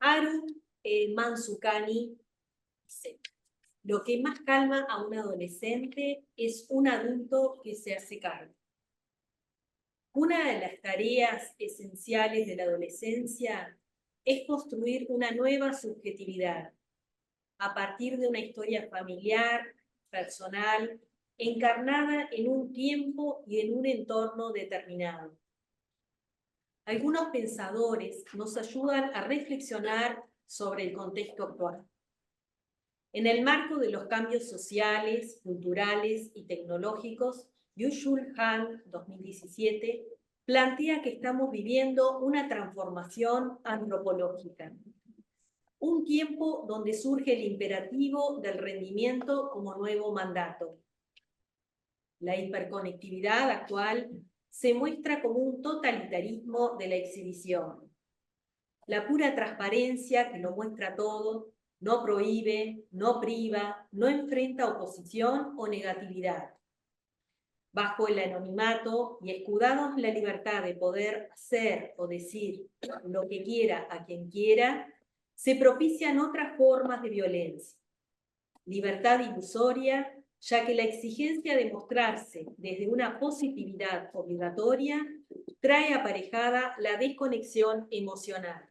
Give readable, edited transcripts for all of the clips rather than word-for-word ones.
Haru Manzukani dice: lo que más calma a un adolescente es un adulto que se hace cargo. Una de las tareas esenciales de la adolescencia es construir una nueva subjetividad a partir de una historia familiar, personal, encarnada en un tiempo y en un entorno determinado. Algunos pensadores nos ayudan a reflexionar sobre el contexto actual. En el marco de los cambios sociales, culturales y tecnológicos, Byung-Chul Han, 2017, plantea que estamos viviendo una transformación antropológica. Un tiempo donde surge el imperativo del rendimiento como nuevo mandato. La hiperconectividad actual se muestra como un totalitarismo de la exhibición. La pura transparencia que lo muestra todo no prohíbe, no priva, no enfrenta oposición o negatividad. Bajo el anonimato y escudados la libertad de poder hacer o decir lo que quiera a quien quiera, se propician otras formas de violencia. Libertad ilusoria, ya que la exigencia de mostrarse desde una positividad obligatoria trae aparejada la desconexión emocional.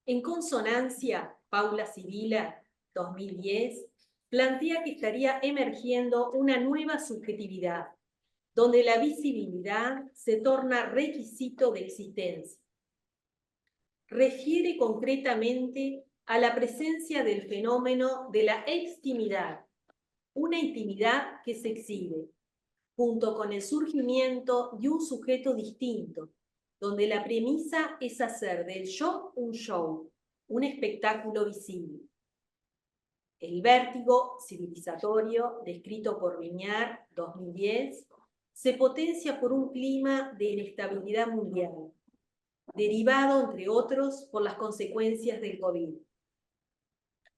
En consonancia, Paula Sibila, 2010, plantea que estaría emergiendo una nueva subjetividad, donde la visibilidad se torna requisito de existencia. Refiere concretamente a la presencia del fenómeno de la extimidad, una intimidad que se exhibe, junto con el surgimiento de un sujeto distinto, donde la premisa es hacer del yo un show, un espectáculo visible. El vértigo civilizatorio, descrito por Viñar, 2010, se potencia por un clima de inestabilidad mundial, derivado, entre otros, por las consecuencias del COVID.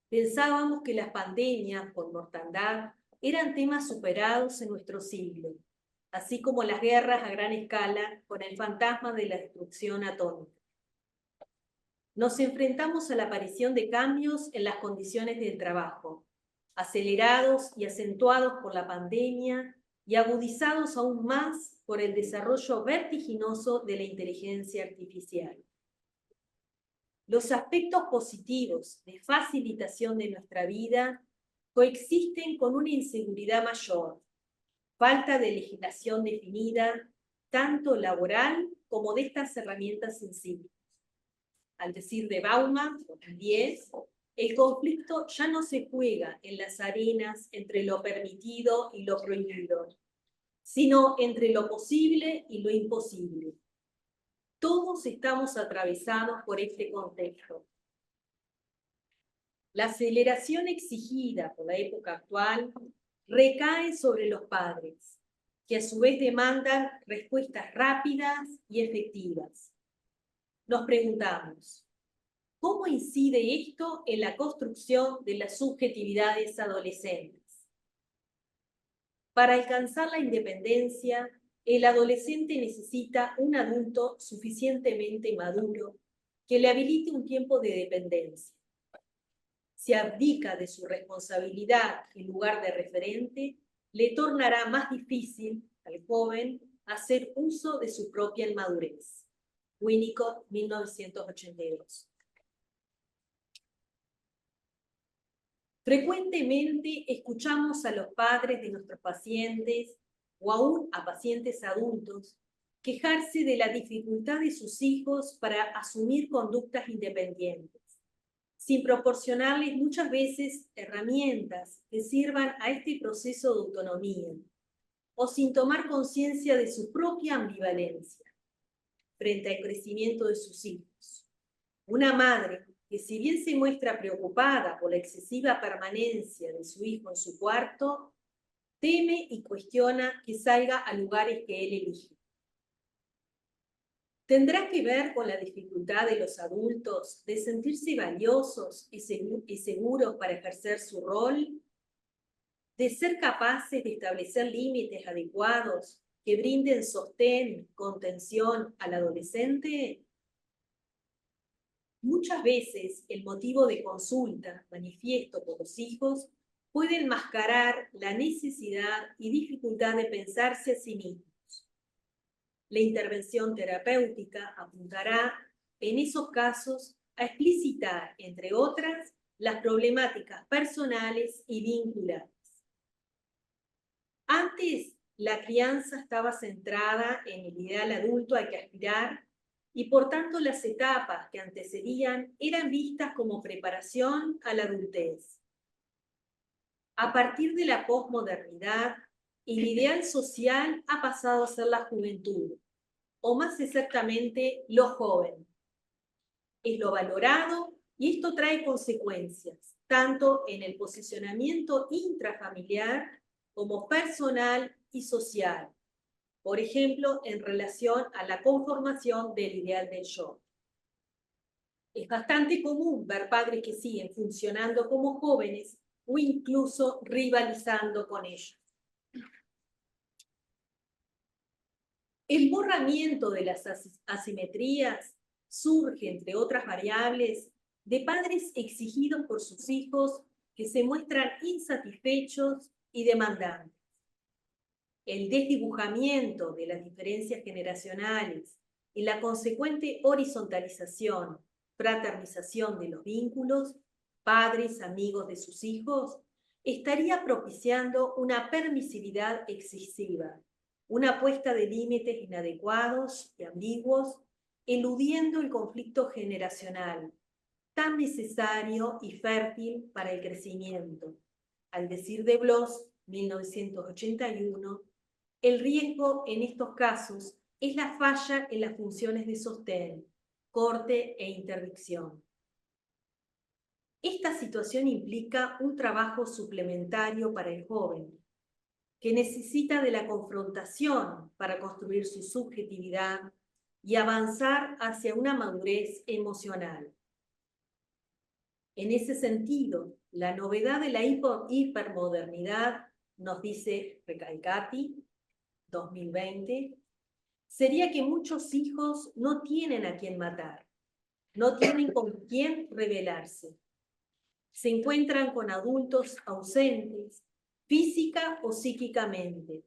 Pensábamos que las pandemias por mortandad eran temas superados en nuestro siglo, así como las guerras a gran escala con el fantasma de la destrucción atómica. Nos enfrentamos a la aparición de cambios en las condiciones del trabajo, acelerados y acentuados por la pandemia y agudizados aún más por el desarrollo vertiginoso de la inteligencia artificial. Los aspectos positivos de facilitación de nuestra vida coexisten con una inseguridad mayor, falta de legislación definida, tanto laboral como de estas herramientas sensibles. Al decir de Bauman, 2010, el conflicto ya no se juega en las arenas entre lo permitido y lo prohibido, sino entre lo posible y lo imposible. Todos estamos atravesados por este contexto. La aceleración exigida por la época actual recae sobre los padres, que a su vez demandan respuestas rápidas y efectivas. Nos preguntamos, ¿cómo incide esto en la construcción de las subjetividades adolescentes? Para alcanzar la independencia, el adolescente necesita un adulto suficientemente maduro que le habilite un tiempo de dependencia. Si abdica de su responsabilidad en lugar de referente, le tornará más difícil al joven hacer uso de su propia inmadurez. Winnicott, 1982. Frecuentemente escuchamos a los padres de nuestros pacientes o aún a pacientes adultos quejarse de la dificultad de sus hijos para asumir conductas independientes, sin proporcionarles muchas veces herramientas que sirvan a este proceso de autonomía, o sin tomar conciencia de su propia ambivalencia frente al crecimiento de sus hijos. Una madre que, si bien se muestra preocupada por la excesiva permanencia de su hijo en su cuarto, teme y cuestiona que salga a lugares que él elige. ¿Tendrá que ver con la dificultad de los adultos de sentirse valiosos y seguros para ejercer su rol? ¿De ser capaces de establecer límites adecuados que brinden sostén, contención al adolescente? Muchas veces el motivo de consulta manifiesto por los hijos puede enmascarar la necesidad y dificultad de pensarse a sí mismos. La intervención terapéutica apuntará en esos casos a explicitar, entre otras, las problemáticas personales y vinculares. Antes, la crianza estaba centrada en el ideal adulto al que aspirar y por tanto las etapas que antecedían eran vistas como preparación a la adultez. A partir de la posmodernidad, el ideal social ha pasado a ser la juventud, o más exactamente, los jóvenes. Es lo valorado y esto trae consecuencias, tanto en el posicionamiento intrafamiliar como personal y social. Por ejemplo, en relación a la conformación del ideal del yo. Es bastante común ver padres que siguen funcionando como jóvenes o incluso rivalizando con ellos. El borramiento de las asimetrías surge, entre otras variables, de padres exigidos por sus hijos que se muestran insatisfechos y demandantes. El desdibujamiento de las diferencias generacionales y la consecuente horizontalización, fraternización de los vínculos, padres, amigos de sus hijos, estaría propiciando una permisividad excesiva, una puesta de límites inadecuados y ambiguos, eludiendo el conflicto generacional, tan necesario y fértil para el crecimiento. Al decir de Bloss, 1981, el riesgo en estos casos es la falla en las funciones de sostén, corte e interdicción. Esta situación implica un trabajo suplementario para el joven, que necesita de la confrontación para construir su subjetividad y avanzar hacia una madurez emocional. En ese sentido, la novedad de la hipermodernidad, nos dice Recalcati, 2020, sería que muchos hijos no tienen a quién matar, no tienen con quién rebelarse. Se encuentran con adultos ausentes, física o psíquicamente,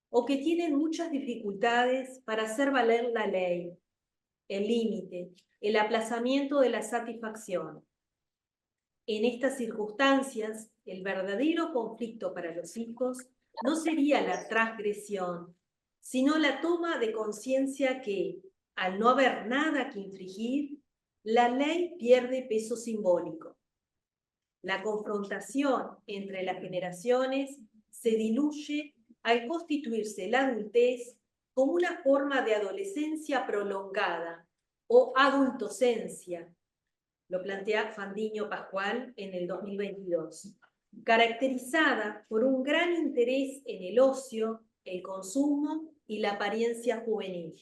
o que tienen muchas dificultades para hacer valer la ley, el límite, el aplazamiento de la satisfacción. En estas circunstancias, el verdadero conflicto para los hijos no sería la transgresión, sino la toma de conciencia que, al no haber nada que infringir, la ley pierde peso simbólico. La confrontación entre las generaciones se diluye al constituirse la adultez como una forma de adolescencia prolongada o adultocencia. Lo plantea Fandiño Pascual en el 2022, caracterizada por un gran interés en el ocio, el consumo y la apariencia juvenil.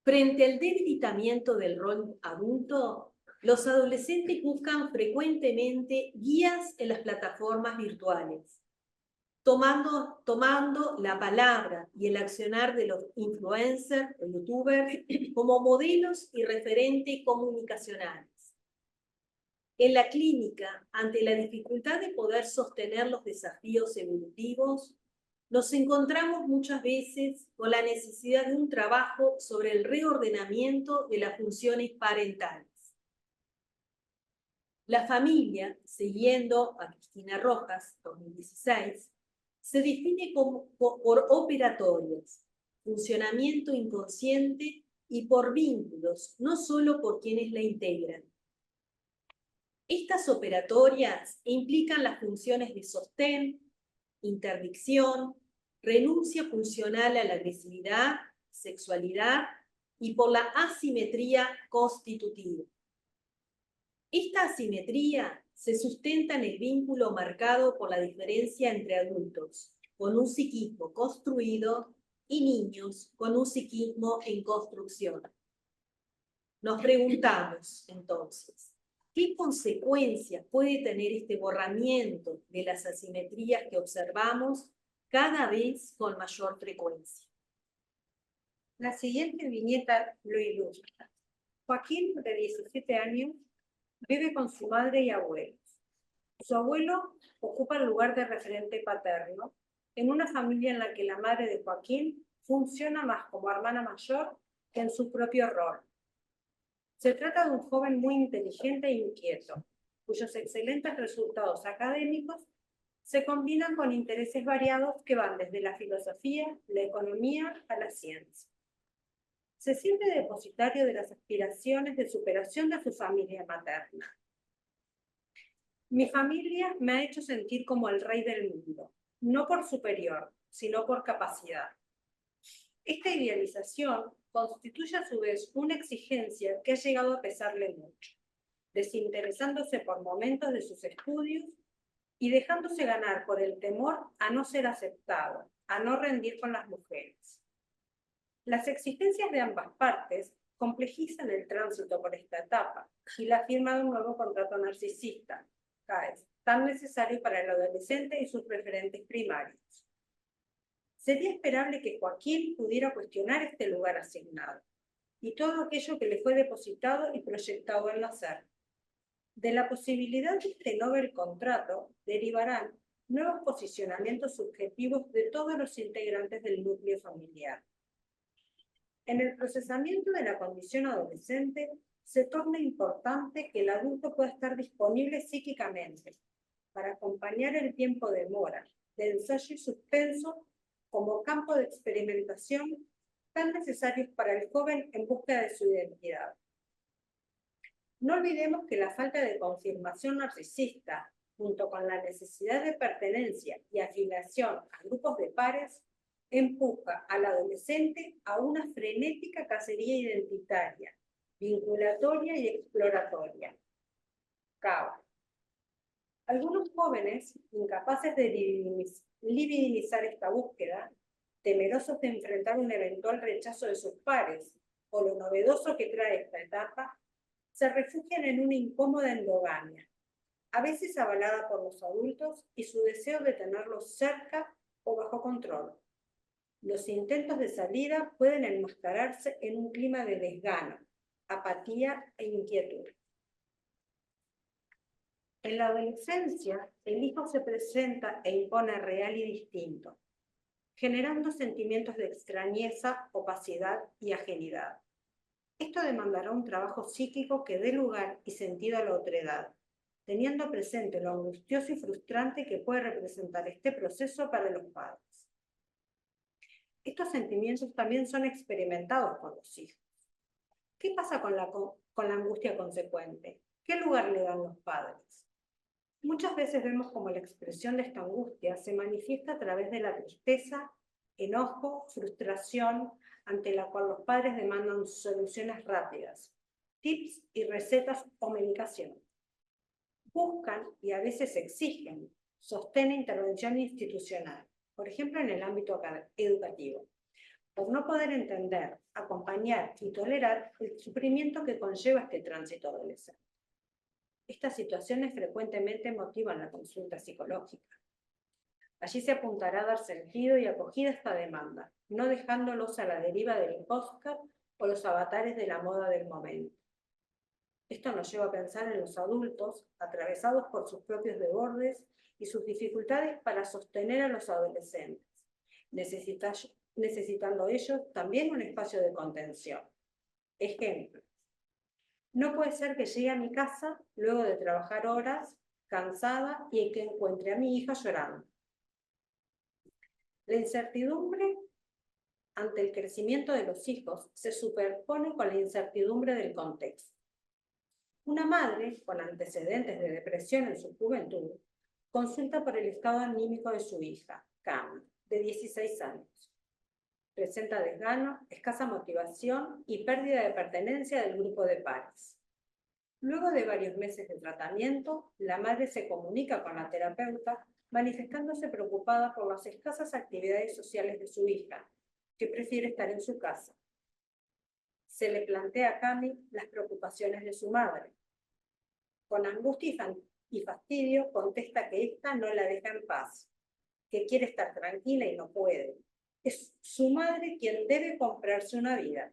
Frente al debilitamiento del rol adulto, los adolescentes buscan frecuentemente guías en las plataformas virtuales, tomando la palabra y el accionar de los influencers o youtubers como modelos y referentes comunicacionales. En la clínica, ante la dificultad de poder sostener los desafíos evolutivos, nos encontramos muchas veces con la necesidad de un trabajo sobre el reordenamiento de las funciones parentales. La familia, siguiendo a Cristina Rojas, 2016, se define por operatorias, funcionamiento inconsciente y por vínculos, no solo por quienes la integran. Estas operatorias implican las funciones de sostén, interdicción, renuncia funcional a la agresividad, sexualidad y por la asimetría constitutiva. Esta asimetría se sustenta en el vínculo marcado por la diferencia entre adultos, con un psiquismo construido, y niños con un psiquismo en construcción. Nos preguntamos, entonces, ¿qué consecuencias puede tener este borramiento de las asimetrías que observamos cada vez con mayor frecuencia? La siguiente viñeta lo ilustra. Joaquín, de 17 años, vive con su madre y abuelos. Su abuelo ocupa el lugar de referente paterno en una familia en la que la madre de Joaquín funciona más como hermana mayor que en su propio rol. Se trata de un joven muy inteligente e inquieto, cuyos excelentes resultados académicos se combinan con intereses variados que van desde la filosofía, la economía a la ciencia. Se siente depositario de las aspiraciones de superación de su familia materna. Mi familia me ha hecho sentir como el rey del mundo, no por superior, sino por capacidad. Esta idealización constituye a su vez una exigencia que ha llegado a pesarle mucho, desinteresándose por momentos de sus estudios y dejándose ganar por el temor a no ser aceptado, a no rendir con las mujeres. Las exigencias de ambas partes complejizan el tránsito por esta etapa y la firma de un nuevo contrato narcisista, tan necesario para el adolescente y sus referentes primarios. Sería esperable que Joaquín pudiera cuestionar este lugar asignado y todo aquello que le fue depositado y proyectado al nacer. De la posibilidad de este novel contrato derivarán nuevos posicionamientos subjetivos de todos los integrantes del núcleo familiar. En el procesamiento de la condición adolescente, se torna importante que el adulto pueda estar disponible psíquicamente para acompañar el tiempo de mora, de ensayo y suspenso como campo de experimentación tan necesarios para el joven en busca de su identidad. No olvidemos que la falta de confirmación narcisista, junto con la necesidad de pertenencia y afiliación a grupos de pares, empuja al adolescente a una frenética cacería identitaria, vinculatoria y exploratoria. Caos. Algunos jóvenes, incapaces de libidinizar esta búsqueda, temerosos de enfrentar un eventual rechazo de sus pares o lo novedoso que trae esta etapa, se refugian en una incómoda endogamia, a veces avalada por los adultos y su deseo de tenerlos cerca o bajo control. Los intentos de salida pueden enmascararse en un clima de desgano, apatía e inquietud. En la adolescencia, el hijo se presenta e impone real y distinto, generando sentimientos de extrañeza, opacidad y ajenidad. Esto demandará un trabajo psíquico que dé lugar y sentido a la otredad, teniendo presente lo angustioso y frustrante que puede representar este proceso para los padres. Estos sentimientos también son experimentados por los hijos. ¿Qué pasa con la angustia consecuente? ¿Qué lugar le dan los padres? Muchas veces vemos como la expresión de esta angustia se manifiesta a través de la tristeza, enojo, frustración, ante la cual los padres demandan soluciones rápidas, tips y recetas o medicación. Buscan y a veces exigen sostén e intervención institucional, por ejemplo en el ámbito educativo, por no poder entender, acompañar y tolerar el sufrimiento que conlleva este tránsito adolescente. Estas situaciones frecuentemente motivan la consulta psicológica. Allí se apuntará a dar sentido y acogida a esta demanda, no dejándolos a la deriva del Oscar o los avatares de la moda del momento. Esto nos lleva a pensar en los adultos, atravesados por sus propios desbordes y sus dificultades para sostener a los adolescentes, necesitando ellos también un espacio de contención. Ejemplo. No puede ser que llegue a mi casa luego de trabajar horas, cansada, y que encuentre a mi hija llorando. La incertidumbre ante el crecimiento de los hijos se superpone con la incertidumbre del contexto. Una madre con antecedentes de depresión en su juventud consulta por el estado anímico de su hija, Cam, de 16 años. Presenta desgano, escasa motivación y pérdida de pertenencia del grupo de pares. Luego de varios meses de tratamiento, la madre se comunica con la terapeuta manifestándose preocupada por las escasas actividades sociales de su hija, que prefiere estar en su casa. Se le plantea a Cami las preocupaciones de su madre. Con angustia y fastidio contesta que ésta no la deja en paz, que quiere estar tranquila y no puede. Es su madre quien debe comprarse una vida.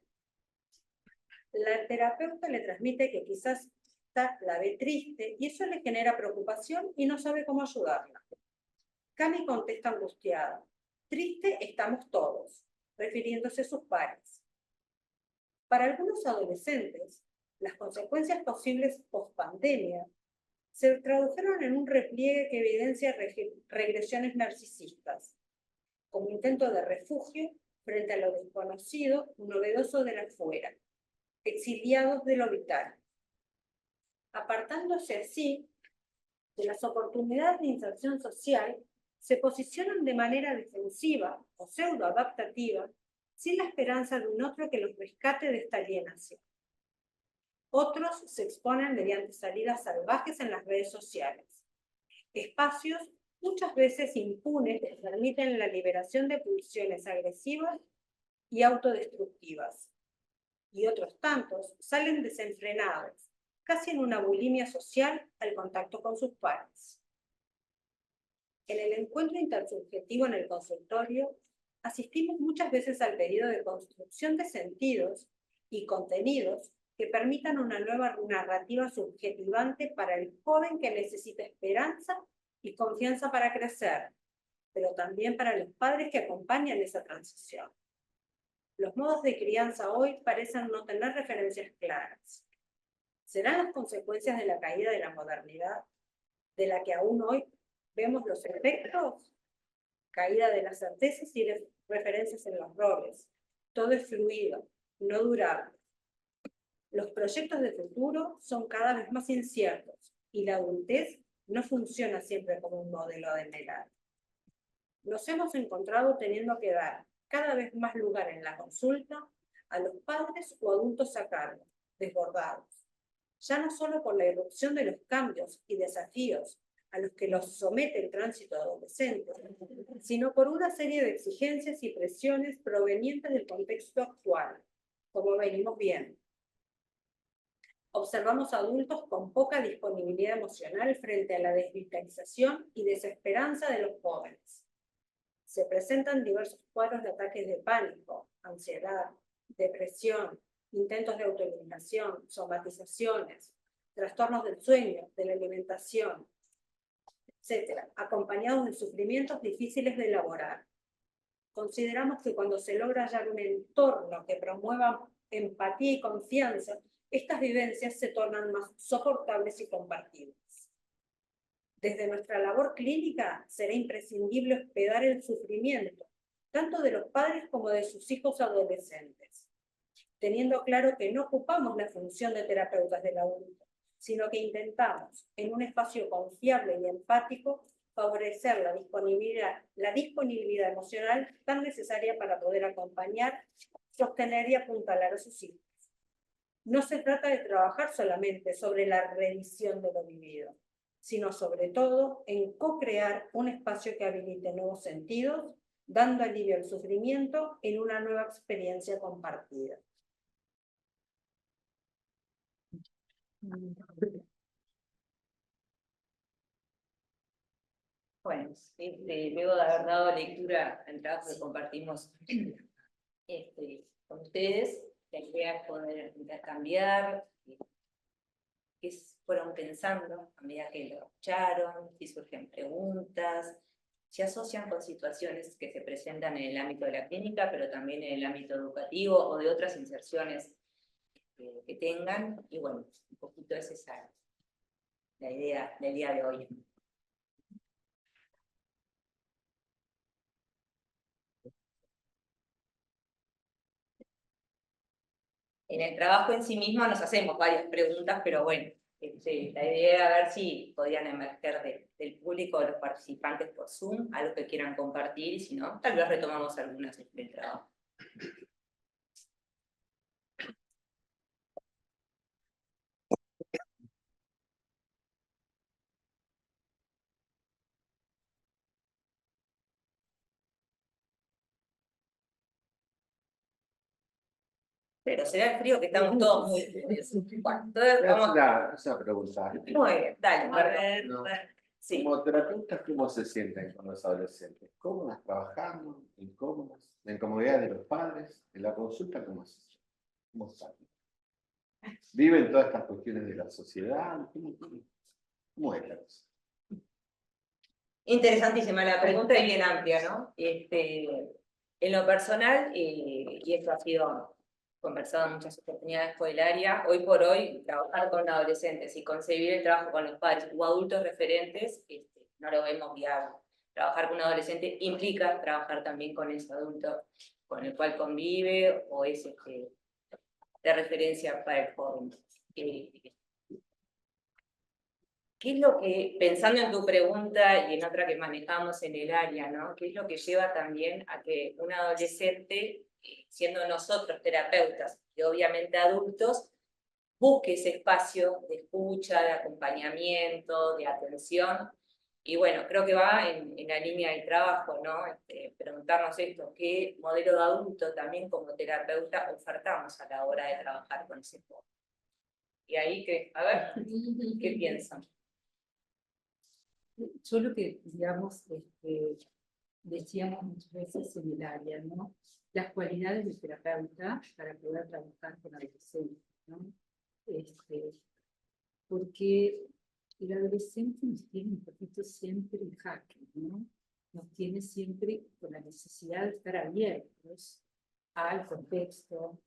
La terapeuta le transmite que quizás la ve triste y eso le genera preocupación y no sabe cómo ayudarla. Cami contesta angustiada: triste estamos todos, refiriéndose a sus pares. Para algunos adolescentes, las consecuencias posibles post-pandemia se tradujeron en un repliegue que evidencia regresiones narcisistas, como intento de refugio frente a lo desconocido, novedoso de la afuera, exiliados de lo vital. Apartándose así de las oportunidades de inserción social, se posicionan de manera defensiva o pseudo-adaptativa, sin la esperanza de un otro que los rescate de esta alienación. Otros se exponen mediante salidas salvajes en las redes sociales, espacios muchas veces impunes que permiten la liberación de pulsiones agresivas y autodestructivas. Y otros tantos salen desenfrenados, casi en una bulimia social al contacto con sus pares. En el encuentro intersubjetivo en el consultorio, asistimos muchas veces al pedido de construcción de sentidos y contenidos que permitan una nueva narrativa subjetivante para el joven que necesita esperanza y confianza para crecer, pero también para los padres que acompañan esa transición. Los modos de crianza hoy parecen no tener referencias claras. ¿Serán las consecuencias de la caída de la modernidad, de la que aún hoy vemos los efectos? Caída de las certezas y de referencias en los roles. Todo es fluido, no durable. Los proyectos de futuro son cada vez más inciertos y la adultez no funciona siempre como un modelo a anhelar. Nos hemos encontrado teniendo que dar cada vez más lugar en la consulta a los padres o adultos a cargo, desbordados, ya no solo por la irrupción de los cambios y desafíos a los que los somete el tránsito adolescente, sino por una serie de exigencias y presiones provenientes del contexto actual, como venimos viendo. Observamos adultos con poca disponibilidad emocional frente a la desvitalización y desesperanza de los jóvenes. Se presentan diversos cuadros de ataques de pánico, ansiedad, depresión, intentos de autoeliminación, somatizaciones, trastornos del sueño, de la alimentación, etc., acompañados de sufrimientos difíciles de elaborar. Consideramos que cuando se logra hallar un entorno que promueva empatía y confianza, estas vivencias se tornan más soportables y compartibles. Desde nuestra labor clínica será imprescindible hospedar el sufrimiento, tanto de los padres como de sus hijos adolescentes, teniendo claro que no ocupamos la función de terapeutas del adulto, sino que intentamos, en un espacio confiable y empático, favorecer la disponibilidad emocional tan necesaria para poder acompañar, sostener y apuntalar a sus hijos. No se trata de trabajar solamente sobre la revisión de lo vivido, sino sobre todo en co-crear un espacio que habilite nuevos sentidos, dando alivio al sufrimiento en una nueva experiencia compartida. Bueno, luego de haber dado lectura al trabajo que compartimos con ustedes, la idea es poder intercambiar qué fueron pensando a medida que lo escucharon, si surgen preguntas, se asocian con situaciones que se presentan en el ámbito de la clínica, pero también en el ámbito educativo o de otras inserciones que tengan. Y bueno, un poquito es esa la idea del día de hoy. En el trabajo en sí mismo nos hacemos varias preguntas, pero bueno, la idea era ver si podían emerger del público o los participantes por Zoom, algo que quieran compartir, y si no, tal vez retomamos algunas del trabajo. Pero será el frío que estamos todos muy... Bueno, entonces vamos... Esa pregunta. Muy bien, dale, A ver, No. Sí. Como terapeutas, ¿cómo se sienten con los adolescentes? ¿Cómodas trabajando? ¿Incómodas? ¿La incomodidad de los padres? ¿En la consulta cómo se sienten? ¿Cómo están? ¿Viven todas estas cuestiones de la sociedad? ¿Cómo es la cosa? Interesantísima la pregunta y bien amplia, ¿no? En lo personal, y esto ha sido conversado en muchas oportunidades por el área, hoy por hoy trabajar con adolescentes y concebir el trabajo con los padres o adultos referentes, no lo vemos viable. Trabajar con un adolescente implica trabajar también con ese adulto con el cual convive o es de referencia para el joven. ¿Qué es lo que, pensando en tu pregunta y en otra que manejamos en el área, ¿no? ¿Qué es lo que lleva también a que un adolescente, siendo nosotros terapeutas y obviamente adultos, busque ese espacio de escucha, de acompañamiento, de atención? Y bueno, creo que va en la línea del trabajo, ¿no? Preguntarnos esto, ¿qué modelo de adulto también como terapeuta ofertamos a la hora de trabajar con ese joven? Y ahí, a ver, ¿qué piensan? Yo lo que, digamos, decíamos muchas veces en el área, ¿no? Las cualidades del terapeuta para poder trabajar con adolescentes, ¿no? Porque el adolescente nos tiene un poquito siempre en jaque, ¿no? Nos tiene siempre con la necesidad de estar abiertos al contexto,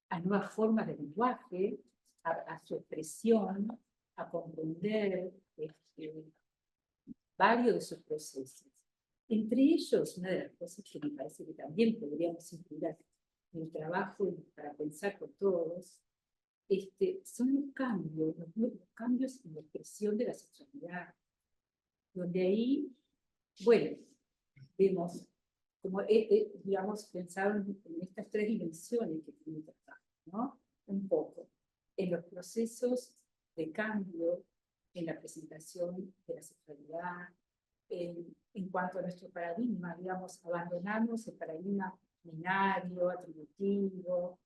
a nuevas formas de lenguaje, a su expresión, a comprender varios de sus procesos. Entre ellos, una de las cosas que me parece que también podríamos incluir en el trabajo para pensar con todos, son los cambios en la expresión de la sexualidad, donde ahí, bueno, vemos, como digamos, pensado en estas tres dimensiones que tiene el trabajo, ¿no? Un poco, en los procesos de cambio, en la presentación de la sexualidad, en cuanto a nuestro paradigma, digamos, abandonamos el paradigma binario, atributivo,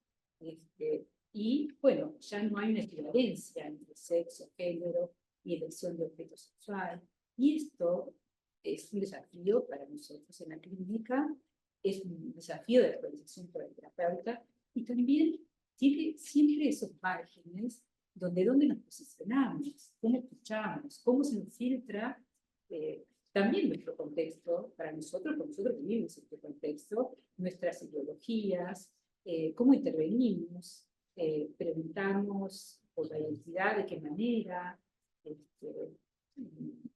y bueno, ya no hay una equivalencia entre sexo, género y elección de objeto sexual. Y esto es un desafío para nosotros en la clínica, es un desafío de actualización para el terapeuta, y también tiene siempre esos márgenes donde nos posicionamos, cómo escuchamos, cómo se nos filtra también nuestro contexto, para nosotros vivimos este contexto, nuestras ideologías, cómo intervenimos, preguntamos por la identidad, de qué manera,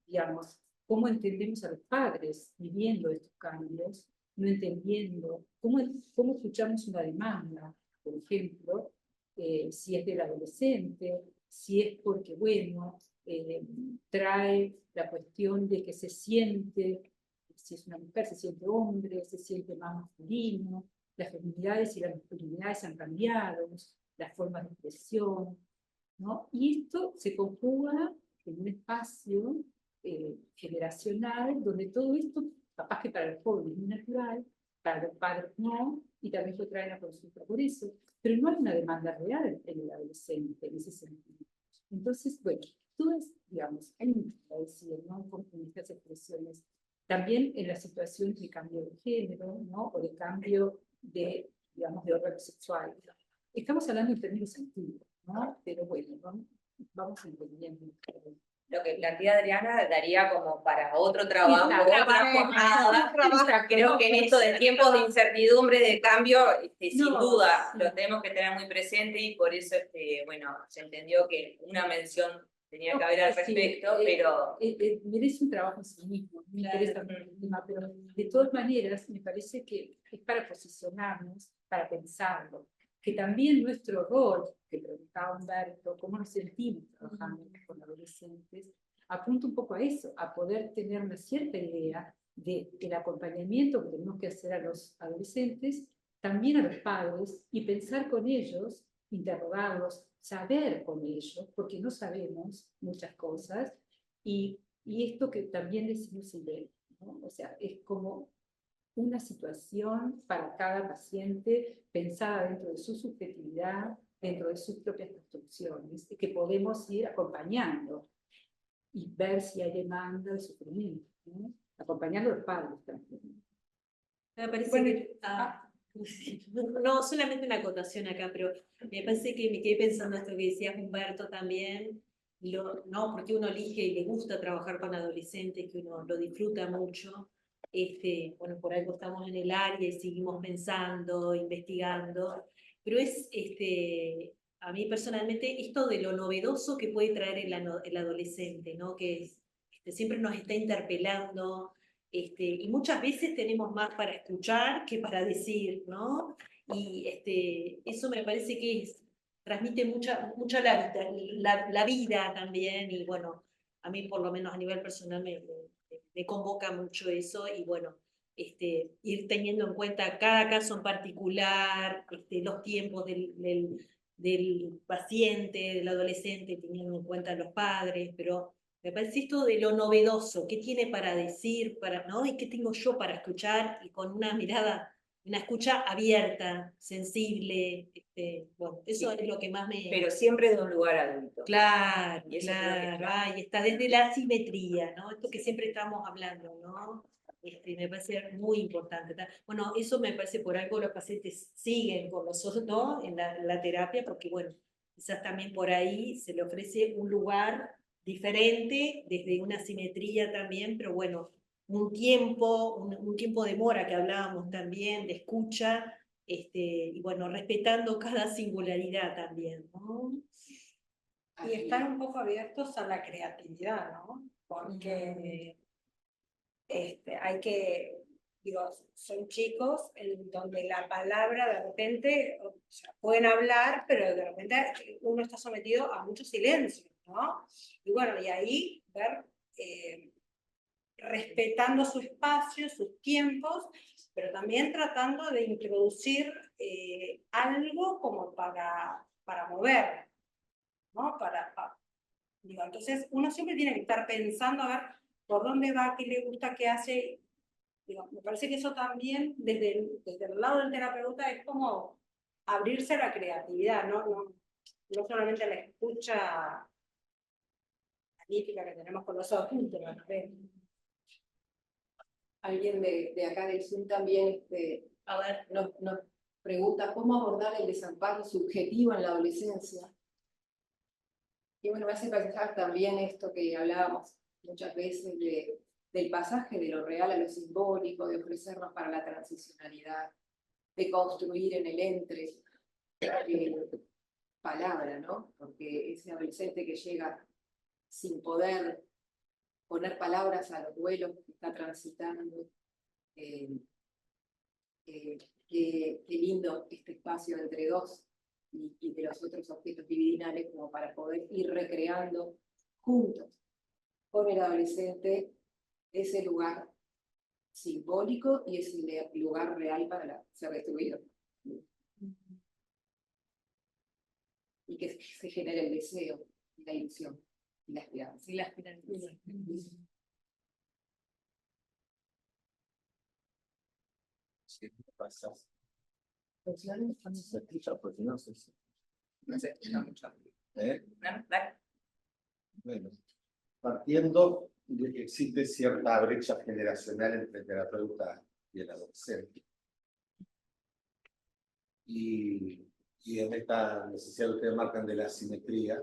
digamos, cómo entendemos a los padres viviendo estos cambios, no entendiendo, cómo escuchamos una demanda, por ejemplo, si es del adolescente, si es porque, bueno, trae la cuestión de que se siente, si es una mujer, se siente hombre, se siente más masculino, las feminidades y las masculinidades han cambiado, las formas de expresión, ¿no? Y esto se conjuga en un espacio generacional donde todo esto, capaz que para el joven es muy natural, para los padres no, y también lo traen a consulta por eso, pero no hay una demanda real en el adolescente en ese sentido. Entonces, bueno, todas, digamos, hay mucho que decir, ¿no? Con estas expresiones. También en la situación de cambio de género, ¿no? O de cambio de, digamos, de órgano sexual. Estamos hablando en términos antiguos, ¿no? Pero bueno, vamos entendiendo. Lo que plantea Adriana daría como para otro trabajo, otra jornada. Creo que en esto de tiempos de incertidumbre, de cambio, sin duda lo tenemos que tener muy presente, y por eso, bueno, se entendió que una mención tenía que haber al respecto, pero... merece un trabajo en sí mismo, me interesa mucho el tema, pero de todas maneras me parece que es para posicionarnos, para pensarlo, que también nuestro rol, que preguntaba Humberto, cómo nos sentimos trabajando con adolescentes, apunta un poco a eso, a poder tener una cierta idea del acompañamiento que tenemos que hacer a los adolescentes, también a los padres, y pensar con ellos, interrogarlos, saber con ellos, porque no sabemos muchas cosas, y esto que también decimos en ¿no? O sea, es como una situación para cada paciente pensada dentro de su subjetividad, dentro de sus propias construcciones, y que podemos ir acompañando. y ver si hay demanda de sufrimiento, ¿no? Acompañando a los padres también. Me parece Bueno, que, no, solamente una acotación acá, pero me parece que me quedé pensando esto que decía Humberto también, no, porque uno elige y le gusta trabajar con adolescentes, que uno lo disfruta mucho, bueno, por algo estamos en el área y seguimos pensando, investigando, pero es, a mí personalmente, esto de lo novedoso que puede traer el adolescente, ¿no? Que es, siempre nos está interpelando, y muchas veces tenemos más para escuchar que para decir, ¿no? Y eso me parece que transmite mucha la vida también, y bueno, a mí por lo menos a nivel personal me convoca mucho eso, y bueno, ir teniendo en cuenta cada caso en particular, los tiempos del paciente, del adolescente, teniendo en cuenta a los padres, pero me parece esto de lo novedoso, qué tiene para decir, ¿no? Y qué tengo yo para escuchar, y con una mirada, una escucha abierta, sensible, bueno, eso es lo que más me... Pero siempre de un lugar adulto. Claro, Y eso creo que es claro, clave. ahí está, desde la simetría, ¿no? Esto que siempre estamos hablando, ¿no? Me parece muy importante. Bueno, eso me parece por algo los pacientes siguen con nosotros, ¿no? En la terapia, porque bueno, quizás también por ahí se le ofrece un lugar diferente, desde una simetría también, pero bueno, un tiempo de mora que hablábamos también, de escucha, y bueno, respetando cada singularidad también, ¿no? Y estar un poco abiertos a la creatividad, ¿no? Porque hay que, digo, son chicos en donde la palabra de repente, o sea, pueden hablar, pero de repente uno está sometido a mucho silencio, ¿no? Y bueno, y ahí ver, respetando su espacio, sus tiempos, pero también tratando de introducir algo como para mover, ¿no? Digo, entonces uno siempre tiene que estar pensando a ver por dónde va, qué le gusta, qué hace. Digo, me parece que eso también, desde el lado del terapeuta, es como abrirse a la creatividad, no solamente a la escucha analítica que tenemos con los adultos, ¿no? Alguien de acá del Zoom también A ver, nos pregunta cómo abordar el desamparo subjetivo en la adolescencia. Y bueno, me hace pensar también esto que hablábamos muchas veces del pasaje de lo real a lo simbólico, de ofrecernos para la transicionalidad, de construir en el entre palabra, ¿no? Porque ese adolescente que llega sin poder poner palabras a los duelos que está transitando, qué lindo este espacio entre dos y de los otros objetos divinales como para poder ir recreando juntos con el adolescente ese lugar simbólico y ese lugar real para ser destruido. Y que se genere el deseo, y la ilusión, y la esperanza. y la esperanza. Sí, ¿qué pasa? Se escucha porque no sé si. No sé, no mucho. ¿Eh? No, dale. Bueno, partiendo de que existe cierta brecha generacional entre el terapeuta y el adolescente. Y en esta necesidad que ustedes marcan de la simetría,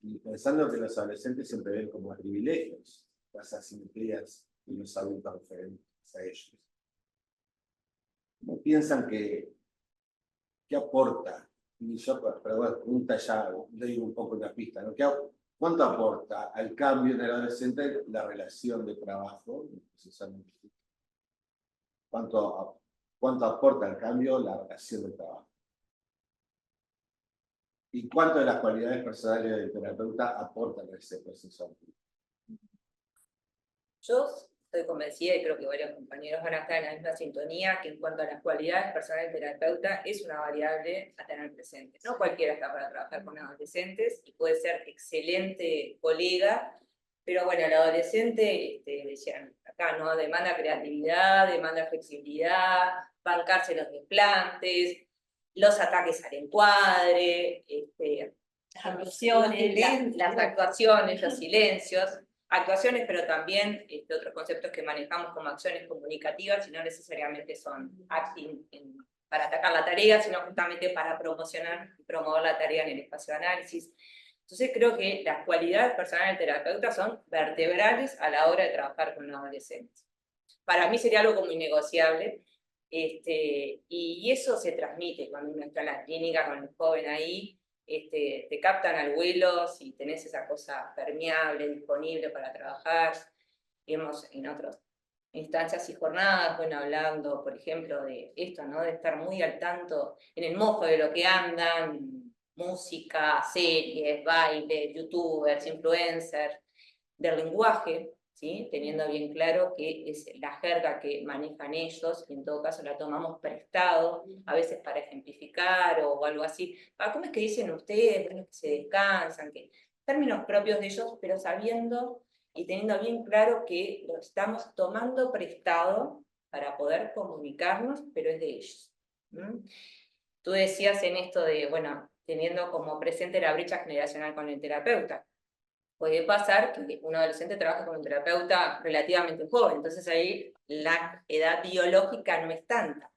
y pensando que los adolescentes siempre ven como privilegios las asimetrías y los adultos referentes a ellos. ¿Cómo piensan que aporta? Y yo, pero bueno, pregunta ya, le digo un poco una pista, ¿no? ¿Cuánto aporta al cambio en el adolescente la relación de trabajo? ¿Cuánto aporta al cambio la relación de trabajo? ¿Y cuánto de las cualidades personales del terapeuta aportan a ese proceso? Yo estoy convencida, y creo que varios compañeros van a estar en la misma sintonía, que en cuanto a las cualidades personales del terapeuta es una variable a tener presente. No cualquiera está para trabajar con adolescentes y puede ser excelente colega, pero bueno, el adolescente, decían acá, ¿no? Demanda creatividad, demanda flexibilidad, bancarse los desplantes, los ataques al encuadre, las actuaciones, las actuaciones, los silencios, actuaciones, pero también otros conceptos que manejamos como acciones comunicativas, y no necesariamente son acting para atacar la tarea, sino justamente para promocionar y promover la tarea en el espacio de análisis. Entonces creo que las cualidades personales del terapeuta son vertebrales a la hora de trabajar con los adolescentes. Para mí sería algo como innegociable, y eso se transmite cuando uno está en la clínica con el joven ahí, te captan al vuelo si tenés esa cosa permeable, disponible para trabajar. Hemos en otras instancias y jornadas, bueno, hablando, por ejemplo, de esto, ¿no? De estar muy al tanto, en el mojo de lo que andan, música, series, baile, youtubers, influencers, del lenguaje, ¿sí? Teniendo bien claro que es la jerga que manejan ellos, y en todo caso la tomamos prestado, a veces para ejemplificar o algo así. ¿Cómo es que dicen ustedes? Bueno, que se descansan, que términos propios de ellos, pero sabiendo y teniendo bien claro que lo estamos tomando prestado para poder comunicarnos, pero es de ellos. Tú decías en esto de, bueno, teniendo como presente la brecha generacional con el terapeuta. Puede pasar que un adolescente trabaje con un terapeuta relativamente joven, entonces ahí la edad biológica no es tanta.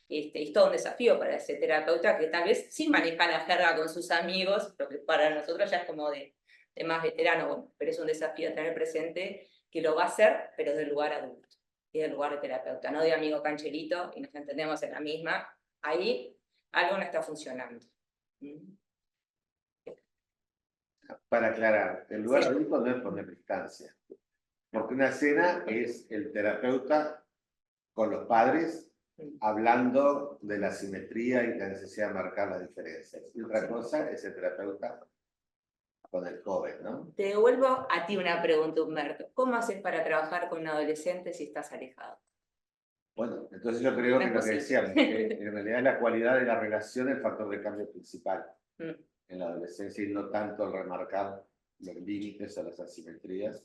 Es todo un desafío para ese terapeuta que tal vez sí maneja la jerga con sus amigos, lo que para nosotros ya es como de más veterano, bueno, pero es un desafío tener presente que lo va a hacer, pero del lugar adulto, y del lugar de terapeuta, no de amigo cancherito, y nos entendemos en la misma. Ahí algo no está funcionando. Para aclarar, el lugar adulto no es poner distancia, porque una escena es el terapeuta con los padres hablando de la simetría y la necesidad de marcar las diferencias. Y otra cosa es el terapeuta con el joven, ¿no? Te devuelvo a ti una pregunta, Humberto. ¿Cómo haces para trabajar con un adolescente si estás alejado? Bueno, entonces yo creo que lo que decíamos, que en realidad la cualidad de la relación es el factor de cambio principal en la adolescencia, y no tanto el remarcar los límites o las asimetrías,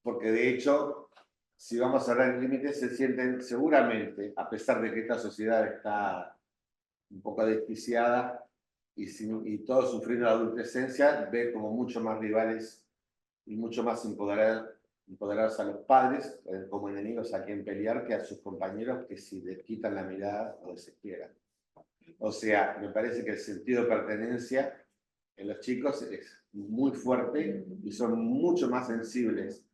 porque de hecho, si vamos a hablar de límites, se sienten seguramente, a pesar de que esta sociedad está un poco desquiciada y todos sufriendo la adolescencia, ve como mucho más rivales y mucho más empoderados a los padres como enemigos a quien pelear que a sus compañeros, que si les quitan la mirada o desesperan. O sea, me parece que el sentido de pertenencia en los chicos es muy fuerte y son mucho más sensibles,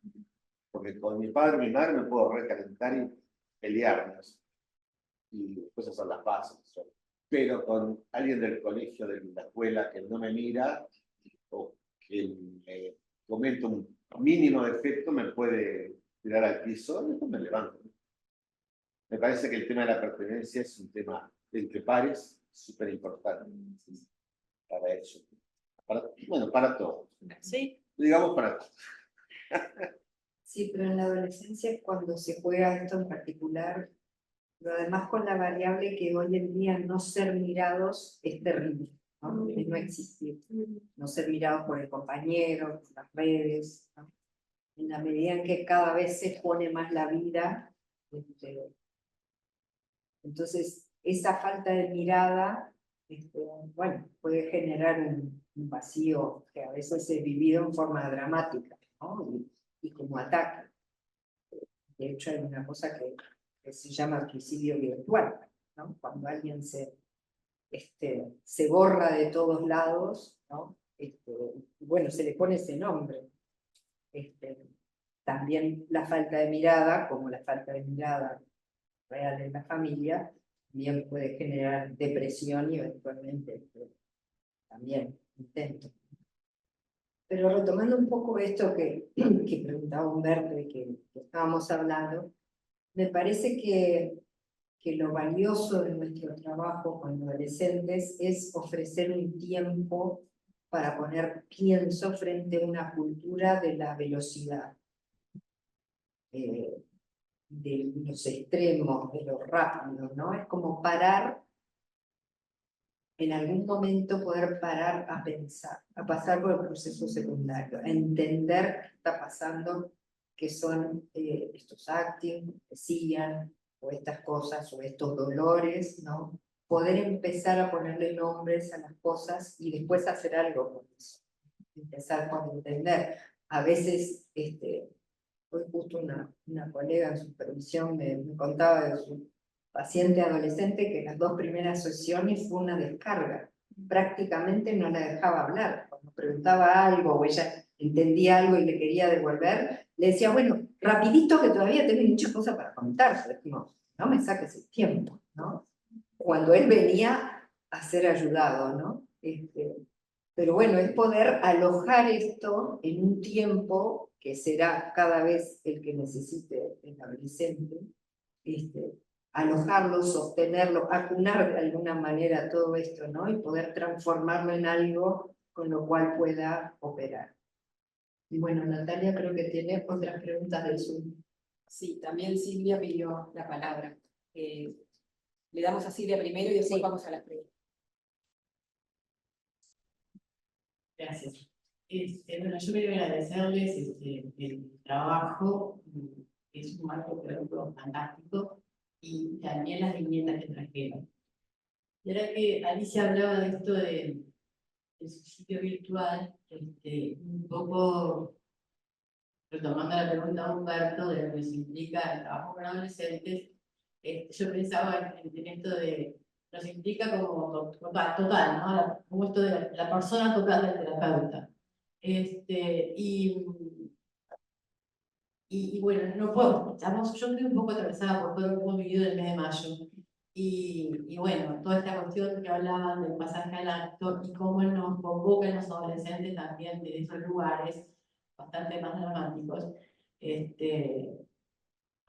porque con mi padre y mi madre me puedo recalentar y pelearnos, y después hacer las bases. Pero con alguien del colegio, de la escuela, que no me mira o que me comenta un mínimo defecto, me puede tirar al piso y después me levanto. Me parece que el tema de la pertenencia es un tema entre pares súper importante para eso. Bueno, para todos. ¿Sí? Digamos para todos. Sí, pero en la adolescencia es cuando se juega esto en particular, pero además con la variable que hoy en día no ser mirados es terrible, ¿no? Es no existir, no ser mirados por el compañero, por las redes, ¿no? En la medida en que cada vez se expone más la vida, entonces esa falta de mirada, bueno, puede generar un vacío que a veces es vivido en forma dramática, ¿no? Y como ataque. De hecho, hay una cosa que se llama suicidio virtual, ¿no? Cuando alguien se borra de todos lados, ¿no? Bueno, se le pone ese nombre. También la falta de mirada, como la falta de mirada real en la familia, también puede generar depresión y eventualmente también intento. Pero retomando un poco esto que preguntaba Humberto y que estábamos hablando, me parece que lo valioso de nuestro trabajo con adolescentes es ofrecer un tiempo para poner pienso frente a una cultura de la velocidad, de los extremos, de lo rápido, ¿no? Es como parar, en algún momento poder parar a pensar, a pasar por el proceso secundario, a entender qué está pasando, qué son estos acting, decían, o estas cosas, o estos dolores, ¿no? poder empezar a ponerle nombres a las cosas y después hacer algo con eso. Empezar por entender. A veces, hoy justo una colega en supervisión me contaba de su paciente adolescente que las 2 primeras sesiones fue una descarga. Prácticamente no la dejaba hablar. Cuando preguntaba algo o ella entendía algo y le quería devolver, le decía, bueno, rapidito que todavía tengo muchas cosas para contar. No me saques el tiempo, ¿no? Cuando él venía a ser ayudado, ¿no? Pero bueno, es poder alojar esto en un tiempo que será cada vez el que necesite el adolescente, alojarlo, sostenerlo, acunar de alguna manera todo esto, ¿no? Y poder transformarlo en algo con lo cual pueda operar. Y bueno, Natalia creo que tiene otras preguntas del Zoom. Sí, también Silvia pidió la palabra. Le damos a Silvia primero y después vamos a las preguntas. Gracias. Bueno, yo quería agradecerles el trabajo, es un marco teórico fantástico, y también las viñetas que trajeron. Y ahora que Alicia hablaba de esto del suicidio virtual, un poco retomando la pregunta de Humberto de lo que implica el trabajo con adolescentes, yo pensaba en esto de, nos implica como total, ¿no? Como esto de la persona total del terapeuta. Y bueno, no puedo, yo estoy un poco atravesada por todo lo que hemos vivido en el mes de mayo. Y bueno, toda esta cuestión que hablaban del pasaje al acto y cómo nos convocan los adolescentes también de esos lugares bastante más dramáticos.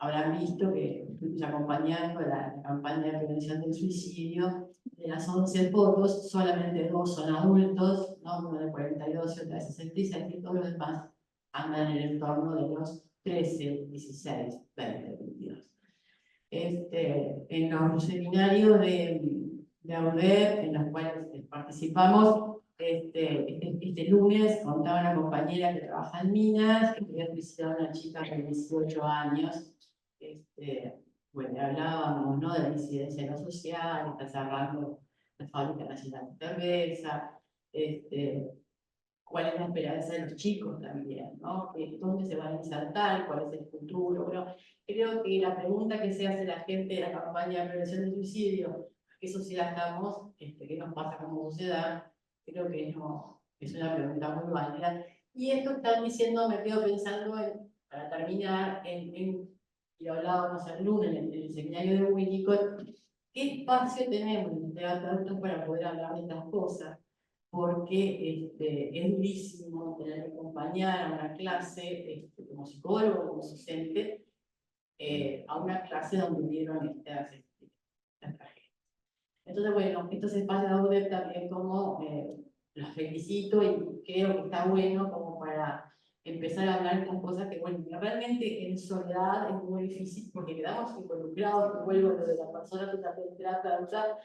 Habrán visto que estuvimos acompañando la campaña de prevención del suicidio. De las 11 fotos, solamente 2 son adultos, ¿no? Uno de 42 y otra de 66, y todos los demás andan en el entorno de los 13, 16, 20, 22. En los seminarios de AUDEP, en los cuales participamos, este lunes contaba una compañera que trabaja en Minas, que había suicidado a una chica de 18 años. Bueno, hablábamos, ¿no?, de la incidencia en lo social, está cerrando la fábrica nacional de cerveza, cuál es la esperanza de los chicos también, ¿no? ¿Dónde se van a insertar? ¿Cuál es el futuro? Bueno, creo que la pregunta que se hace la gente de la campaña de prevención del suicidio, ¿a qué sociedad estamos? ¿Qué nos pasa como sociedad? Creo que no, es una pregunta muy válida. Y esto que están diciendo, me quedo pensando, para terminar, y lo hablábamos el lunes en el seminario de Winnicott, ¿qué espacio tenemos en terapeutas para poder hablar de estas cosas? Porque es durísimo tener que acompañar a una clase, como psicólogo, como docente, a una clase donde hubieron estas tragedias. Entonces, bueno, estos espacios de AUDEP también como los felicito y creo que está bueno como para empezar a hablar de estas cosas que, bueno, realmente en soledad es muy difícil porque quedamos involucrados, y vuelvo a lo de la persona que también trata, porque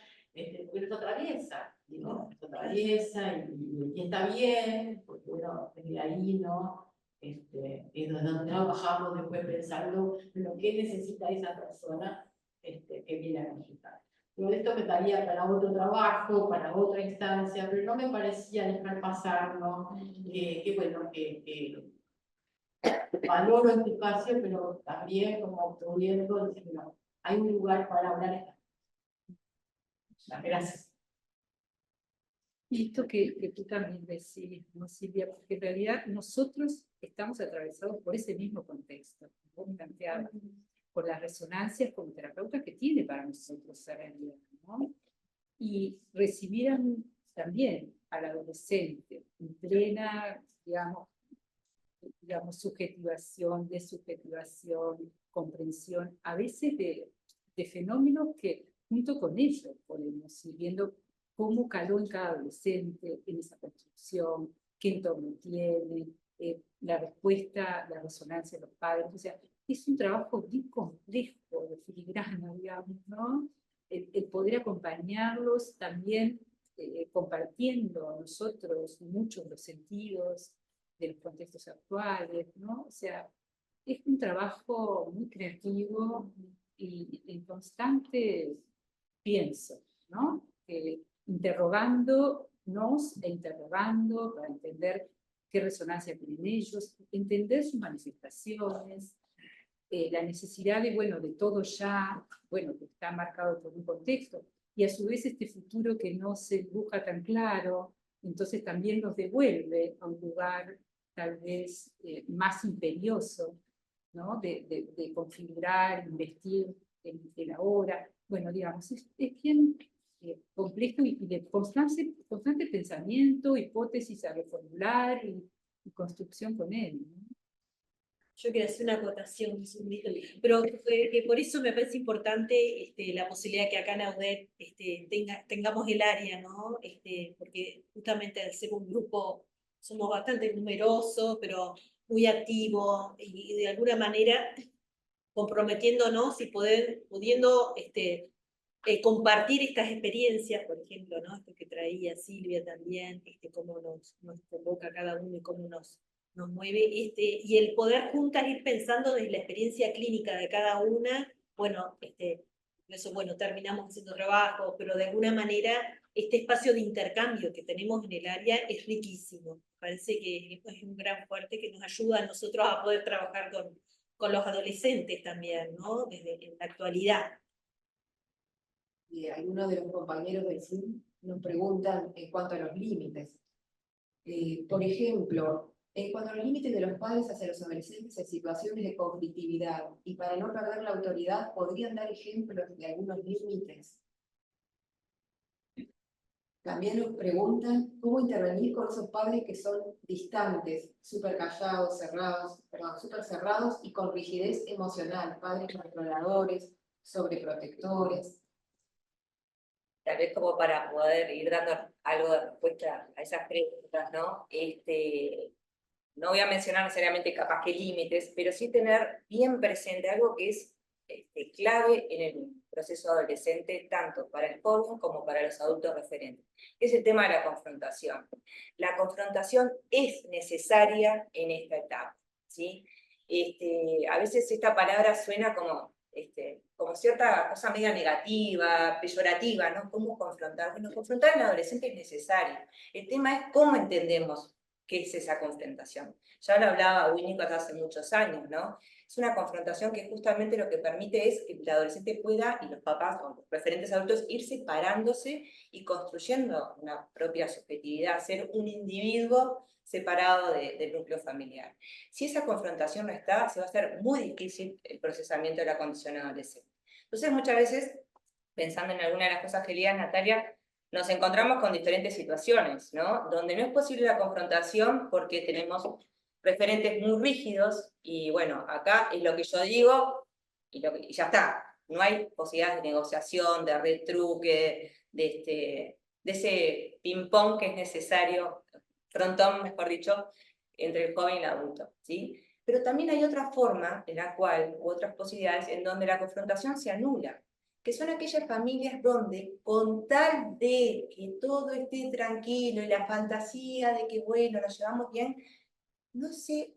nos atraviesa, ¿no? Nos atraviesa y está bien, porque bueno, desde ahí, ¿no? Es donde trabajamos después pensando en lo que necesita esa persona que viene a consultar. Pero esto me daría para otro trabajo, para otra instancia, pero no me parecía dejar pasar, ¿no? Que bueno, que valoro este espacio, pero también como pudiendo decir, no, hay un lugar para hablar. Gracias. Y esto que tú también decís, ¿no, Silvia? Porque en realidad nosotros estamos atravesados por ese mismo contexto, como vos planteabas, por las resonancias como terapeutas que tiene para nosotros esa realidad, ¿no? Y recibir también al adolescente en plena, digamos, subjetivación, desubjetivación, comprensión, a veces de fenómenos que junto con ellos podemos ir viendo cómo caló en cada adolescente en esa construcción, qué entorno tiene, la respuesta, la resonancia de los padres. O sea, es un trabajo bien complejo, de filigrana, digamos, ¿no? El poder acompañarlos también compartiendo nosotros muchos los sentidos de los contextos actuales, ¿no? O sea, es un trabajo muy creativo y en constante pienso, ¿no? Interrogándonos e interrogando para entender qué resonancia tienen ellos, entender sus manifestaciones, la necesidad de, bueno, de todo ya, bueno, que está marcado por un contexto, y a su vez este futuro que no se dibuja tan claro, entonces también nos devuelve a un lugar tal vez más imperioso, ¿no? De configurar, investir en ahora. Bueno, digamos, es bien complejo y de constante pensamiento, hipótesis a reformular y construcción con él, ¿no? Yo quiero hacer una acotación, pero que por eso me parece importante la posibilidad que acá en AUDET tengamos el área, ¿no? Porque justamente al ser un grupo somos bastante numerosos, pero muy activos y de alguna manera comprometiéndonos y pudiendo compartir estas experiencias, por ejemplo, ¿no? Esto que traía Silvia también, cómo nos convoca cada uno y cómo nos mueve, y el poder juntas ir pensando desde la experiencia clínica de cada una, bueno, eso, bueno, terminamos haciendo trabajo, pero de alguna manera este espacio de intercambio que tenemos en el área es riquísimo. Parece que es un gran fuerte que nos ayuda a nosotros a poder trabajar con los adolescentes también, ¿no? En la actualidad. Algunos de los compañeros del Zoom nos preguntan en cuanto a los límites. Por ejemplo, en cuanto a los límites de los padres hacia los adolescentes en situaciones de conflictividad, y para no perder la autoridad, ¿podrían dar ejemplos de algunos límites? También nos preguntan cómo intervenir con esos padres que son distantes, súper callados, súper cerrados y con rigidez emocional, padres controladores, sobreprotectores. Tal vez como para poder ir dando algo de respuesta a esas preguntas, ¿no? No voy a mencionar necesariamente capaz que límites, pero sí tener bien presente algo que es clave en el proceso adolescente, tanto para el joven como para los adultos referentes. Es el tema de la confrontación. La confrontación es necesaria en esta etapa, ¿sí? A veces esta palabra suena como cierta cosa media negativa, peyorativa, ¿no? ¿Cómo confrontar? Bueno, confrontar al adolescente es necesario. El tema es cómo entendemos qué es esa confrontación. Ya lo hablaba Winnicott hace muchos años, ¿no? Es una confrontación que justamente lo que permite es que el adolescente pueda, y los papás o los referentes adultos, ir separándose y construyendo una propia subjetividad, ser un individuo separado del núcleo familiar. Si esa confrontación no está, se va a hacer muy difícil el procesamiento de la condición adolescente. Entonces, muchas veces, pensando en alguna de las cosas que leía Natalia, nos encontramos con diferentes situaciones, ¿no? Donde no es posible la confrontación porque tenemos referentes muy rígidos, y bueno, acá es lo que yo digo y ya está. No hay posibilidades de negociación, de retruque, de ese ping-pong que es necesario, frontón, mejor dicho, entre el joven y el adulto, ¿sí? Pero también hay otra forma en la cual, u otras posibilidades, en donde la confrontación se anula, que son aquellas familias donde, con tal de que todo esté tranquilo y la fantasía de que, bueno, nos llevamos bien, no se